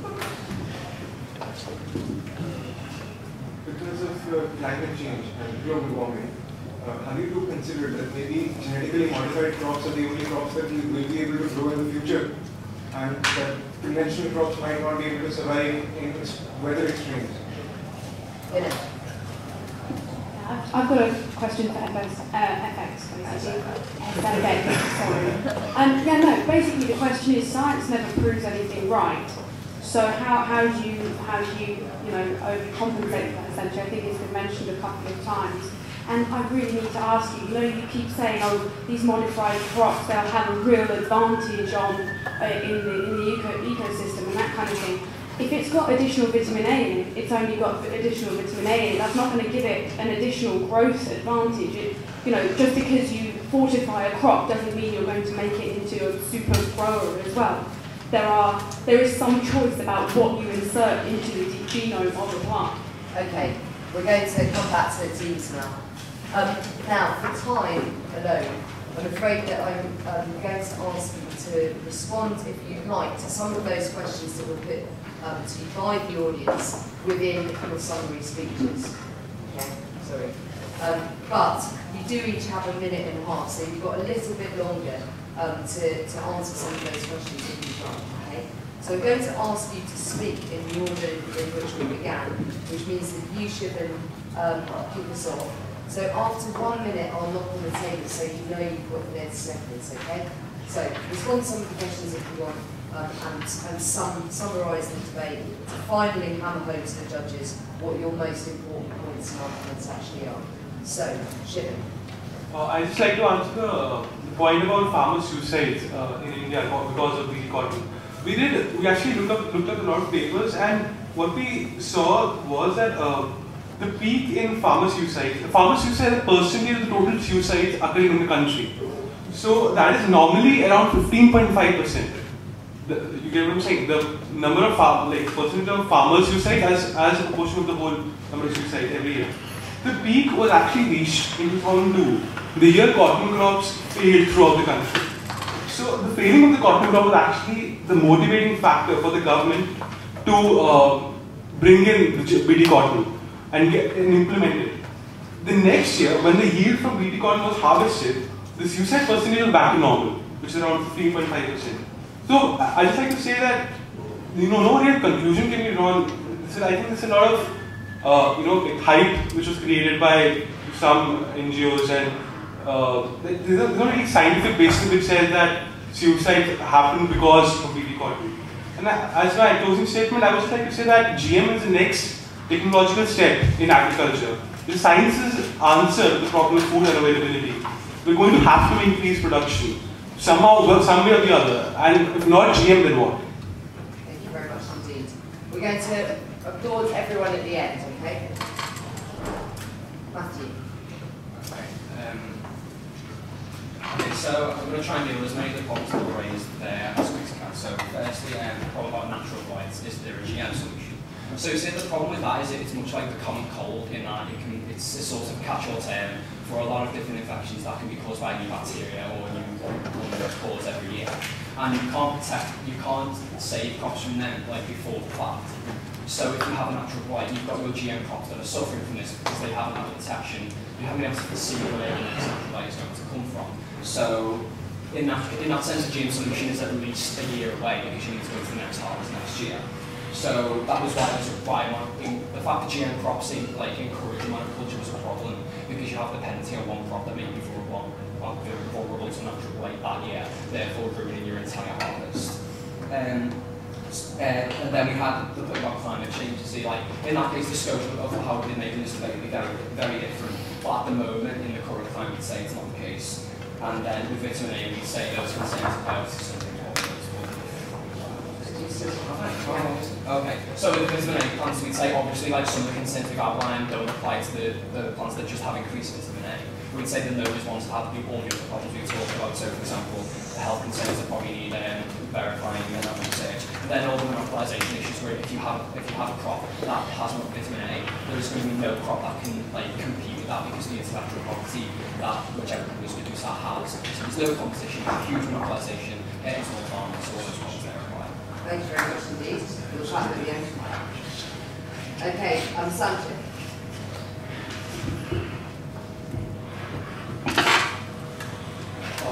Because of climate change and global warming, have you considered that maybe genetically modified crops are the only crops that will be able to grow in the future, and that conventional crops might not be able to survive in weather extremes? I've got a question for FX, basically. Sorry. Basically the question is science never proves anything right. So how do you overcompensate for that essentially? I think it's been mentioned a couple of times. And I really need to ask you, you keep saying, oh, these modified crops, they'll have a real advantage on in the ecosystem and that kind of thing. If it's got additional vitamin A in it, it's only got additional vitamin A in it. That's not going to give it an additional growth advantage. Just because you fortify a crop doesn't mean you're going to make it into a super grower as well. there is some choice about what you insert into the genome of a plant. Okay, we're going to come back to the teams now. Now, for time alone, I'm afraid that I'm going to ask you to respond, if you'd like, to some of those questions that were put to you by the audience within your summary speeches. Okay, sorry. But you do each have a minute and a half, so you've got a little bit longer to answer some of those questions if you'd like. Okay? So I'm going to ask you to speak in the order in which we began, which means that you should kick us off. So after 1 minute, I'll knock on the table so you know you've got the next seconds, okay? So respond to some of the questions if you want, and summarise the debate to finally hammer home to the judges what your most important points and arguments actually are. So, Shivan. I'd just like to answer the point about farmer suicides in India because of the cotton. We actually looked up a lot of papers, and what we saw was that the peak in farmer suicide is a percentage of the total suicides occurring in the country. So that is normally around 15.5%. You get what I'm saying? The number of percentage of farmer suicide as a proportion of the whole number of suicides every year. The peak was actually reached in 2002, the year cotton crops failed throughout the country. So the failing of the cotton crop was actually the motivating factor for the government to bring in the BT cotton and implement it. The next year, when the yield from BT cotton was harvested, the suicide percentage was back to normal, which is around 15.5%. So I just like to say that no real conclusion can be drawn. I think there's a lot of hype which was created by some NGOs, and there's no really scientific basis which says that suicide happened because of BT cotton. And as my closing statement, I would just like to say that GM is the next technological step in agriculture. The science's answer to the problem of food unavailability. We're going to have to increase production somehow, some way or the other. And if not GM, then what? Thank you very much indeed. We're going to applaud everyone at the end, okay? Matthew. Okay, so I'm going to try and deal with as many of the problems that were raised there as quick as I can. So firstly, the problem about natural whites is there a GM solution? So you see the problem with that is it's much like the common cold in that it's a sort of catch-all term for a lot of different infections that can be caused by new bacteria or new cause every year. And you can't save crops from them like before the fact. So if you have a natural blight, you've got your GM crops that are suffering from this because they haven't had the protection. You haven't been able to foresee where the next natural blight is going to come from. So in that sense, a GM solution is at least a year away because you need to go to the next harvest next year. So that was why it was required. The fact that GM crops encourage monoculture was a problem because you have dependency on one crop that may be vulnerable to natural blight that year, therefore ruining your entire harvest. And then we had the point about climate change. You see, in that case, the scope of how we've been making this debate is very, very different. But at the moment, in the current climate, we'd say it's not the case. And then with vitamin A, we'd say those concerns about something Okay, so with vitamin A plants, we'd say obviously some of the concerns we've outlined don't apply to the plants that just have increased vitamin A. We'd say that those ones have all the other problems we talked about. So, for example, the health concerns that probably need verifying and that research. And then all the monopolization issues where if you have a crop that has more vitamin A, there's going to be no crop that can compete with that because the intellectual property that whichever company's producer has. So there's no competition, huge monopolization, it's all farmers, all those ones there required. Thank you very much indeed. We'll chat at the end. Okay, Sanjay.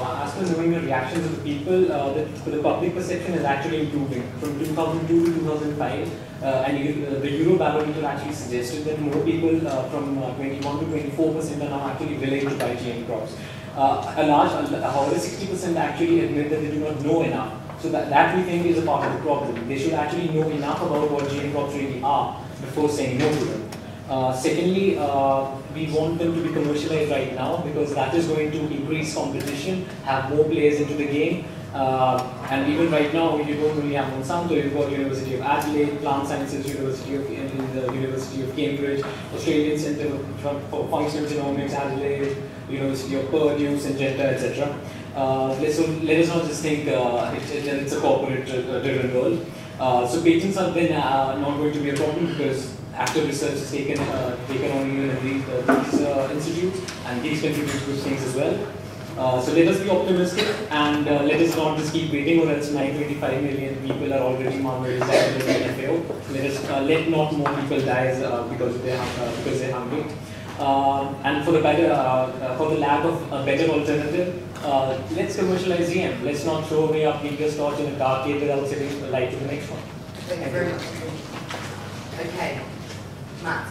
As per knowing the reactions of the people, the public perception is actually improving. From 2002 to 2005, and the Eurobarometer actually suggested that more people from 21 to 24% are now actually willing to buy GM crops. However, 60% actually admit that they do not know enough. So that we think is a part of the problem. They should actually know enough about what GM crops really are before saying no to them. Secondly, we want them to be commercialized right now because that is going to increase competition, have more players into the game, And even right now, you don't only have Monsanto, you've got University of Adelaide, Plant Sciences, University of the University of Cambridge, Australian Centre for Functional Genomics, Adelaide, University of Purdue, Syngenta, etc. So let us not just think it's a corporate-driven world. So patents are then not going to be a problem because active research is taken on even in these institutes, and these contribute to things as well. So let us be optimistic, and let us not just keep waiting, or else 925 million people are already malnourished and fail. Let not more people die because they're hungry. And for the lack of a better alternative, let's commercialize GM. Let's not throw away our previous torch in a dark cave without setting light to the next one. Thank you very much. Okay, Matt.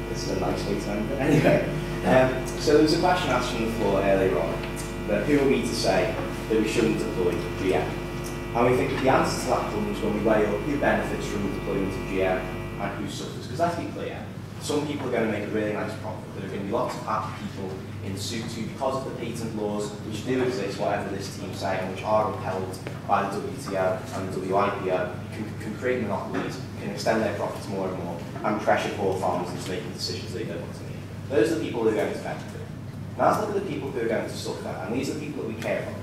This is a nice way to end it. Anyway, so there was a question asked from the floor earlier on, that who are we to say that we shouldn't deploy GM? And we think that the answer to that comes when we weigh up who benefits from the deployment of GM and who suffers. Because let's be clear, some people are going to make a really nice profit. There are going to be lots of happy people in suit who, because of the patent laws, which do exist, whatever this team say, and which are upheld by the WTO and the WIPO, can create monopolies, can extend their profits more and more, and pressure poor farmers into making decisions they don't want to make. Those are the people who are going to benefit. Now let's look at the people who are going to suffer, and these are the people that we care about.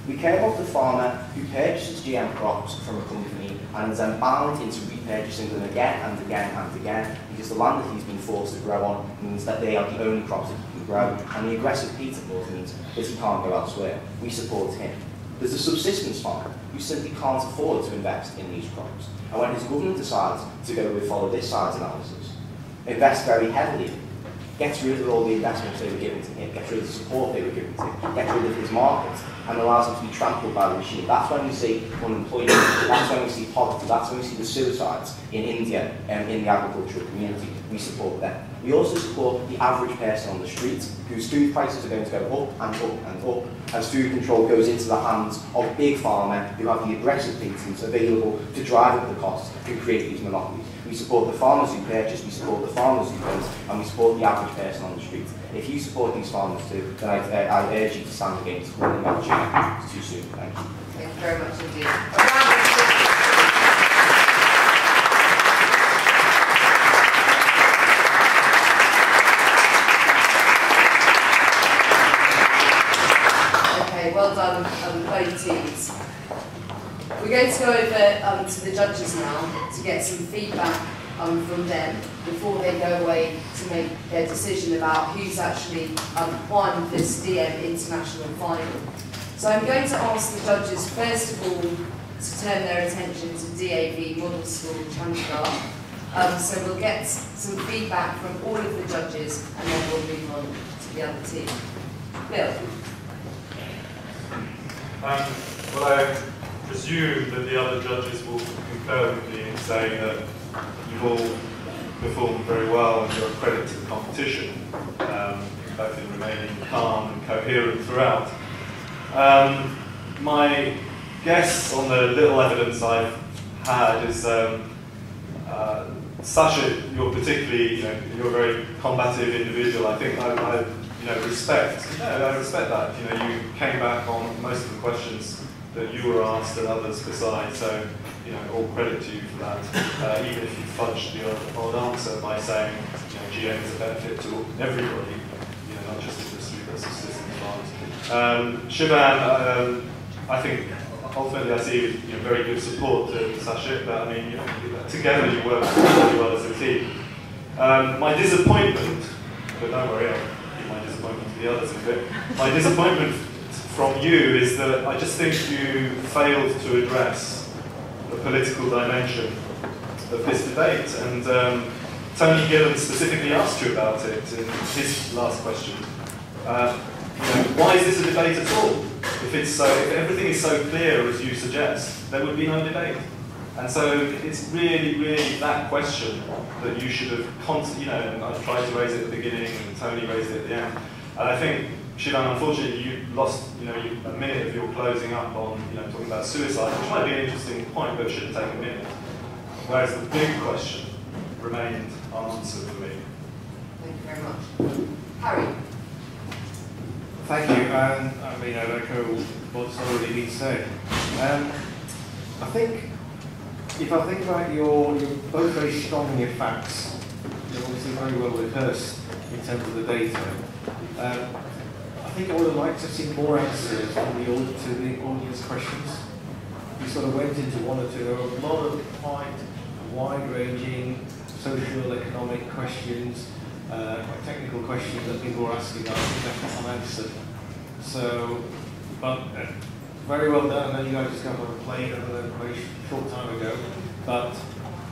We care about the farmer who purchases GM crops from a company and is then bound into repurchasing them again and again and again, because the land that he's been forced to grow on means that they are the only crops that he can grow, and the aggressive patent laws means that he can't go elsewhere. We support him. There's a subsistence farmer who simply can't afford to invest in these crops, and when his government decides to go with follow this side's analysis, invest very heavily, gets rid of all the investments they were giving to him, gets rid of the support they were giving to him, gets rid of his market, and allows him to be trampled by the machine. That's when we see unemployment, that's when we see poverty, that's when we see the suicides in India and in the agricultural community. We support them. We also support the average person on the street whose food prices are going to go up and up and up as food control goes into the hands of big pharma who have the aggressive patents available to drive up the costs and create these monopolies. We support the farmers who purchase, we support the farmers who hunt, and we support the average person on the street. If you support these farmers too, then I urge you to stand against running out GM. It's too soon. Thank you. Thank you very much indeed. Okay, well done, both teams. We're going to go over to the judges now to get some feedback from them before they go away to make their decision about who's actually won this DM International Final. So I'm going to ask the judges, first of all, to turn their attention to DAV Model School, Chandigarh. So we'll get some feedback from all of the judges and then we'll move on to the other team. Bill. Well, I presume that the other judges will concur with me in saying that you've all performed very well and you're a credit to the competition, both in remaining calm and coherent throughout. My guess on the little evidence I've had is Sasha, you're particularly, you're a very combative individual. I think I respect that. You came back on most of the questions that you were asked and others besides, so all credit to you for that. Even if you fudged the odd answer by saying GM is a benefit to everybody, not just the subsistence farmers. Shivan, I think ultimately I see very good support to Sasha, but I mean together you work really well as a team. My disappointment, but don't worry, I'll give my disappointment to the others in a bit. My disappointment from you is that I just think you failed to address the political dimension of this debate, and Tony Gillen specifically asked you about it in his last question. Why is this a debate at all? If everything is so clear as you suggest, there would be no debate. And so it's really, really that question that you should have constantly, and I tried to raise it at the beginning, and Tony raised it at the end. And I think, Shidan, unfortunately, you lost, a minute of your closing up on, talking about suicide, which might be an interesting point, but it should take a minute. Whereas the big question remained unanswered for me. Thank you very much. Harry. Thank you, and I'd echo what's already been said. I think, if I think about you're both very strong in your facts, you're obviously very well rehearsed in terms of the data. I think I would have liked to have seen more answers from to the audience questions. You sort of went into one or two. There were a lot of quite wide-ranging social, economic questions, quite technical questions that people were asking that I think left unanswered. So, but very well done. I know you guys just got on a plane a very short time ago, but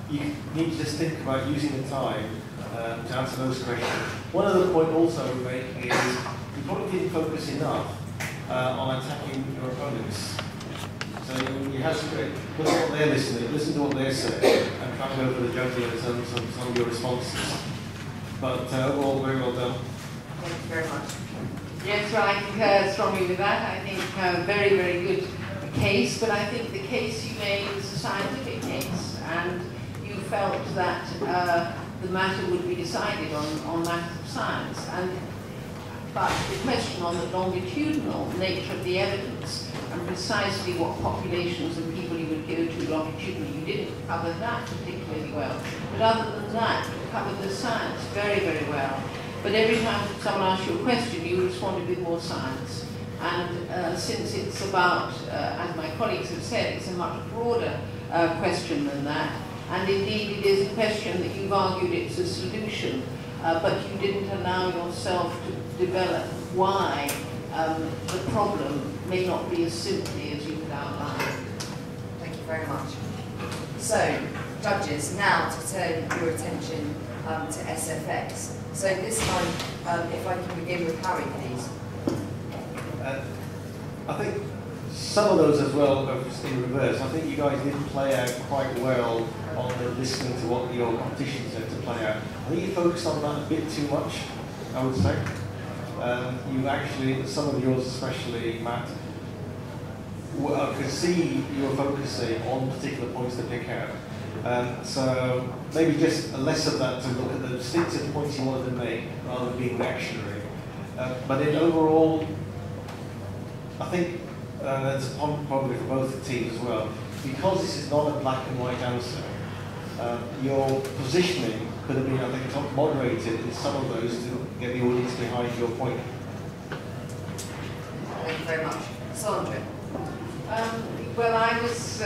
you need to just think about using the time to answer those questions. One other point also I would make is you probably didn't focus enough on attacking your opponents. So you have to look at what they're listening, listen to what they're saying, and try and go for the jugular in terms of some of your responses. But overall, very well done. Thank you very much. Yes, well, I concur strongly with that. I think very, very good case, but I think the case you made was a scientific case, and you felt that the matter would be decided on matters of science. But the question on the longitudinal nature of the evidence and precisely what populations and people you would go to longitudinally, you didn't cover that particularly well. But other than that, you covered the science very, very well. But every time someone asked you a question, you responded with more science. And since it's about, as my colleagues have said, it's a much broader question than that. And indeed, it is a question that you've argued it's a solution, but you didn't allow yourself to develop why the problem may not be as simply as you had outlined. Thank you very much. So, judges, now to turn your attention to SFX. So this time, if I can begin with Harry, please. I think some of those as well are just in reverse. I think you guys didn't play out quite well on the listening to what your competition said to play out. I think you focused on that a bit too much, I would say. You actually, some of yours especially, Matt, I could see you were focusing on particular points to pick out. So maybe just less of that to look at the distinctive points you wanted to make rather than being reactionary. But in overall, I think that's probably for both the teams as well. Because this is not a black and white answer, your positioning could have been, I think, moderated in some of those to get the audience behind your point. Thank you very much. Sandra. Well, I was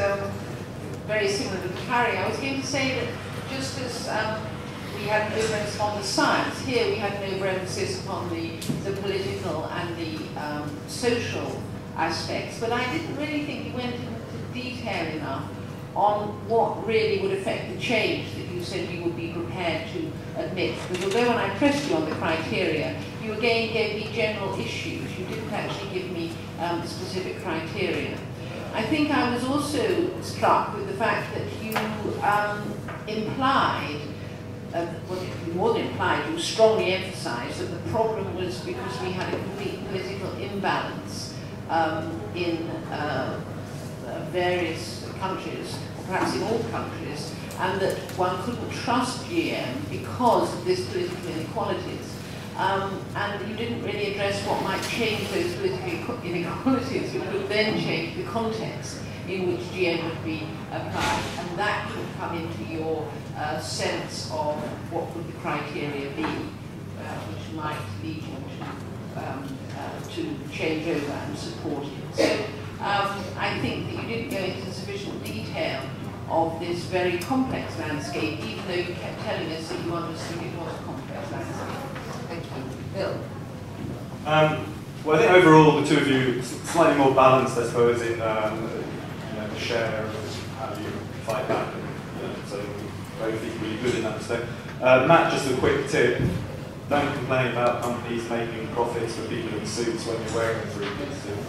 very similar to Harry. I was going to say that just as we had an overemphasis on the science, here we had an overemphasis upon the political and the social aspects, but I didn't really think you went into detail enough on what really would affect the change that you said you would be prepared to admit. Because although when I pressed you on the criteria, you again gave me general issues. You didn't actually give me specific criteria. I think I was also struck with the fact that you implied, more than implied, you strongly emphasized that the problem was because we had a complete political imbalance in various countries, perhaps in all countries, and that one couldn't trust GM because of these political inequalities. And you didn't really address what might change those political inequalities, which would then change the context in which GM would be applied. And that could come into your sense of what would the criteria be, which might lead you to change over and support it. So I think that you didn't go into sufficient detail of this very complex landscape, even though you kept telling us that you understood it was a complex landscape. Thank you. Bill? Well, I think overall the two of you slightly more balanced, I suppose, in the share of how you fight back, and so both equally good in that respect. Matt, just a quick tip. Don't complain about companies making profits for people in suits when you're wearing a three-piece suit.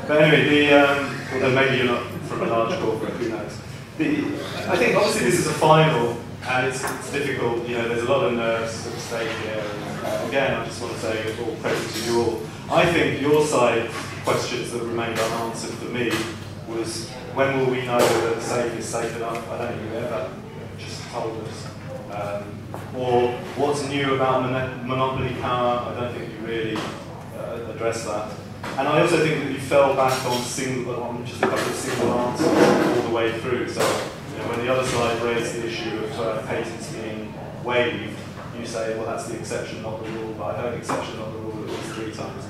But anyway, although maybe you're not from a large corporate, who knows. I think obviously this is a final, and it's difficult. You know, there's a lot of nerves at stake here. And, again, I just want to say all credit to you all. I think your side questions that remained unanswered for me was, when will we know that the safe is safe enough? I don't think you ever just told us. Or what's new about monopoly power? I don't think you really addressed that. And I also think that you fell back on just a couple of single answers all the way through. So, you know, when the other side raised the issue of patents being waived, you say, well, that's the exception, not the rule. But I heard exception, not the rule at least 3 times.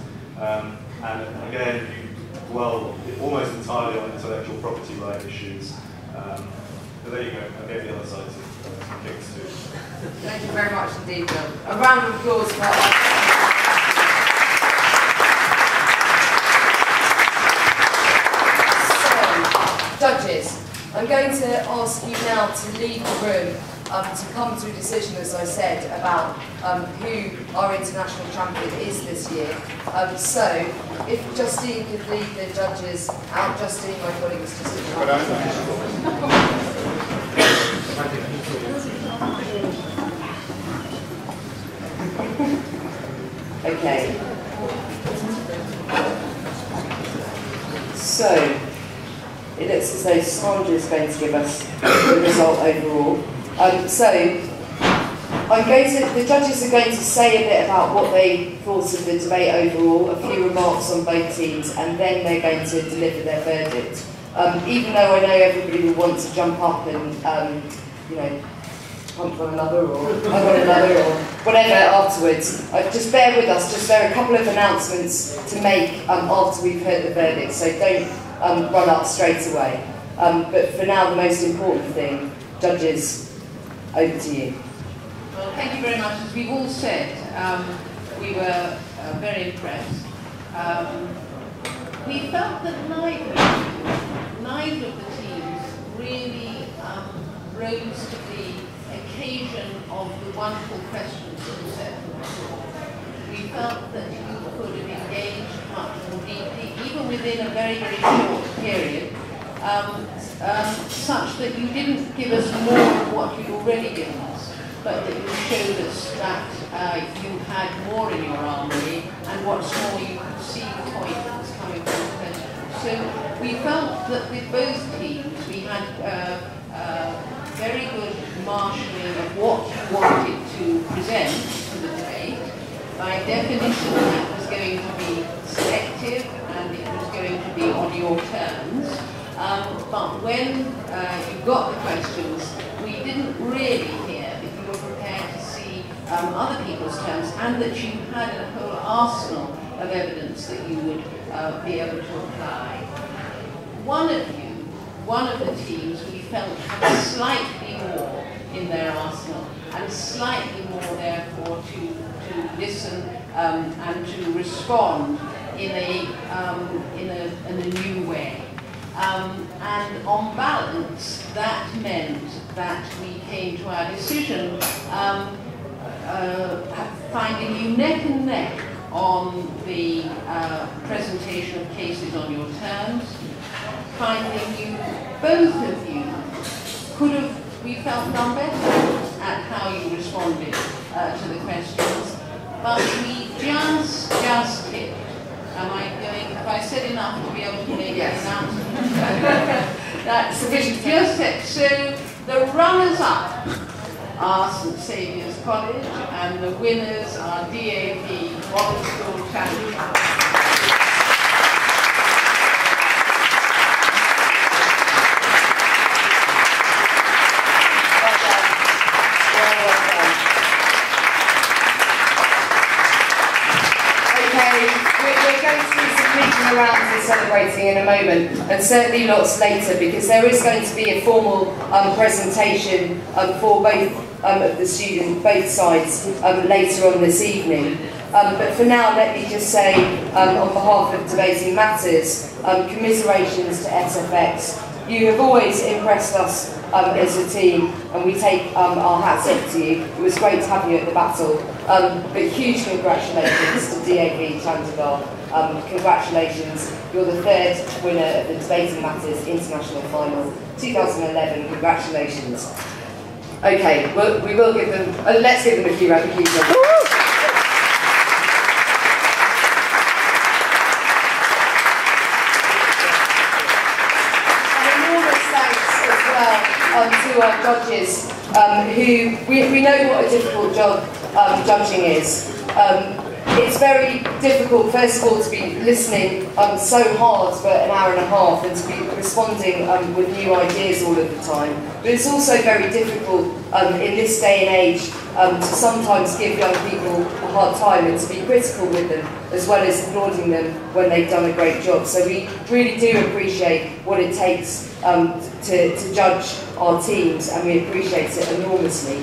And again, you dwell almost entirely on intellectual property right issues. But there you go. I gave the other side some kicks too. Thank you very much indeed, Bill. A round of applause for that. Judges, I'm going to ask you now to leave the room to come to a decision, as I said, about who our international champion is this year. So, if Justine could lead the judges out. Justine, my colleague, is just Okay. So, it looks as though Sandra is going to give us the result overall. The judges are going to say a bit about what they thought of the debate overall, a few remarks on both teams, and then they're going to deliver their verdict. Even though I know everybody will want to jump up and, you know, pump one another or whatever afterwards. Just bear with us, there are a couple of announcements to make after we've heard the verdict, so don't run up straight away. But for now, the most important thing, judges, over to you. Well, thank you very much. As we've all said, we were very impressed. We felt that neither of the teams really rose to the occasion of the wonderful questions that were set from the floor. We felt that you could have engaged much more deeply, even within a very, very short period, such that you didn't give us more of what you'd already given us, but that you showed us that you had more in your armoury, and what's more, you could see the point that was coming from the question. So we felt that with both teams, we had very good marshalling of what you wanted to present to the debate. By definition, it was going to be selective and it was going to be on your terms. But when you got the questions, we didn't really hear that you were prepared to see other people's terms, and that you had a whole arsenal of evidence that you would be able to apply. One of the teams, we felt had slightly more in their arsenal, and slightly more, therefore, to listen and to respond in a new way. And on balance, that meant that we came to our decision finding you neck and neck on the presentation of cases on your terms, finding you, both of you, could have, we felt, done better at how you responded to the questions, but we just hit. Am I going, have I said enough to be able to make an announcement? That's sufficient. Just hit. So the runners-up are St Xavier's College, and the winners are DAV Model School Chandigarh. Around and celebrating in a moment, and certainly lots later, because there is going to be a formal presentation for both of the students, both sides, later on this evening. But for now, let me just say, on behalf of Debating Matters, commiserations to SFX. You have always impressed us as a team, and we take our hats off to you. It was great to have you at the battle. But huge congratulations to DAV Chandigarh. Congratulations, you're the third winner of the Debating Matters International Final 2011. Congratulations. Okay, we will give them, let's give them a few round of applause. To our judges, who we know what a difficult job judging is. It's very difficult, first of all, to be listening so hard for an hour and a half and to be responding with new ideas all of the time. But it's also very difficult in this day and age to sometimes give young people a hard time and to be critical with them as well as applauding them when they've done a great job. So we really do appreciate what it takes to judge our teams, and we appreciate it enormously.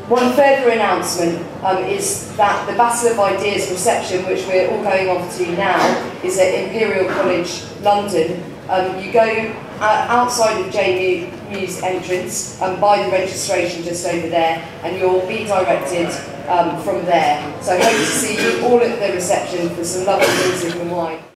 One further announcement is that the Battle of Ideas reception, which we're all going off to now, is at Imperial College, London. You go outside of J Muse entrance and buy the registration just over there, and you'll be directed from there. So I hope to see you all at the reception for some lovely music and wine.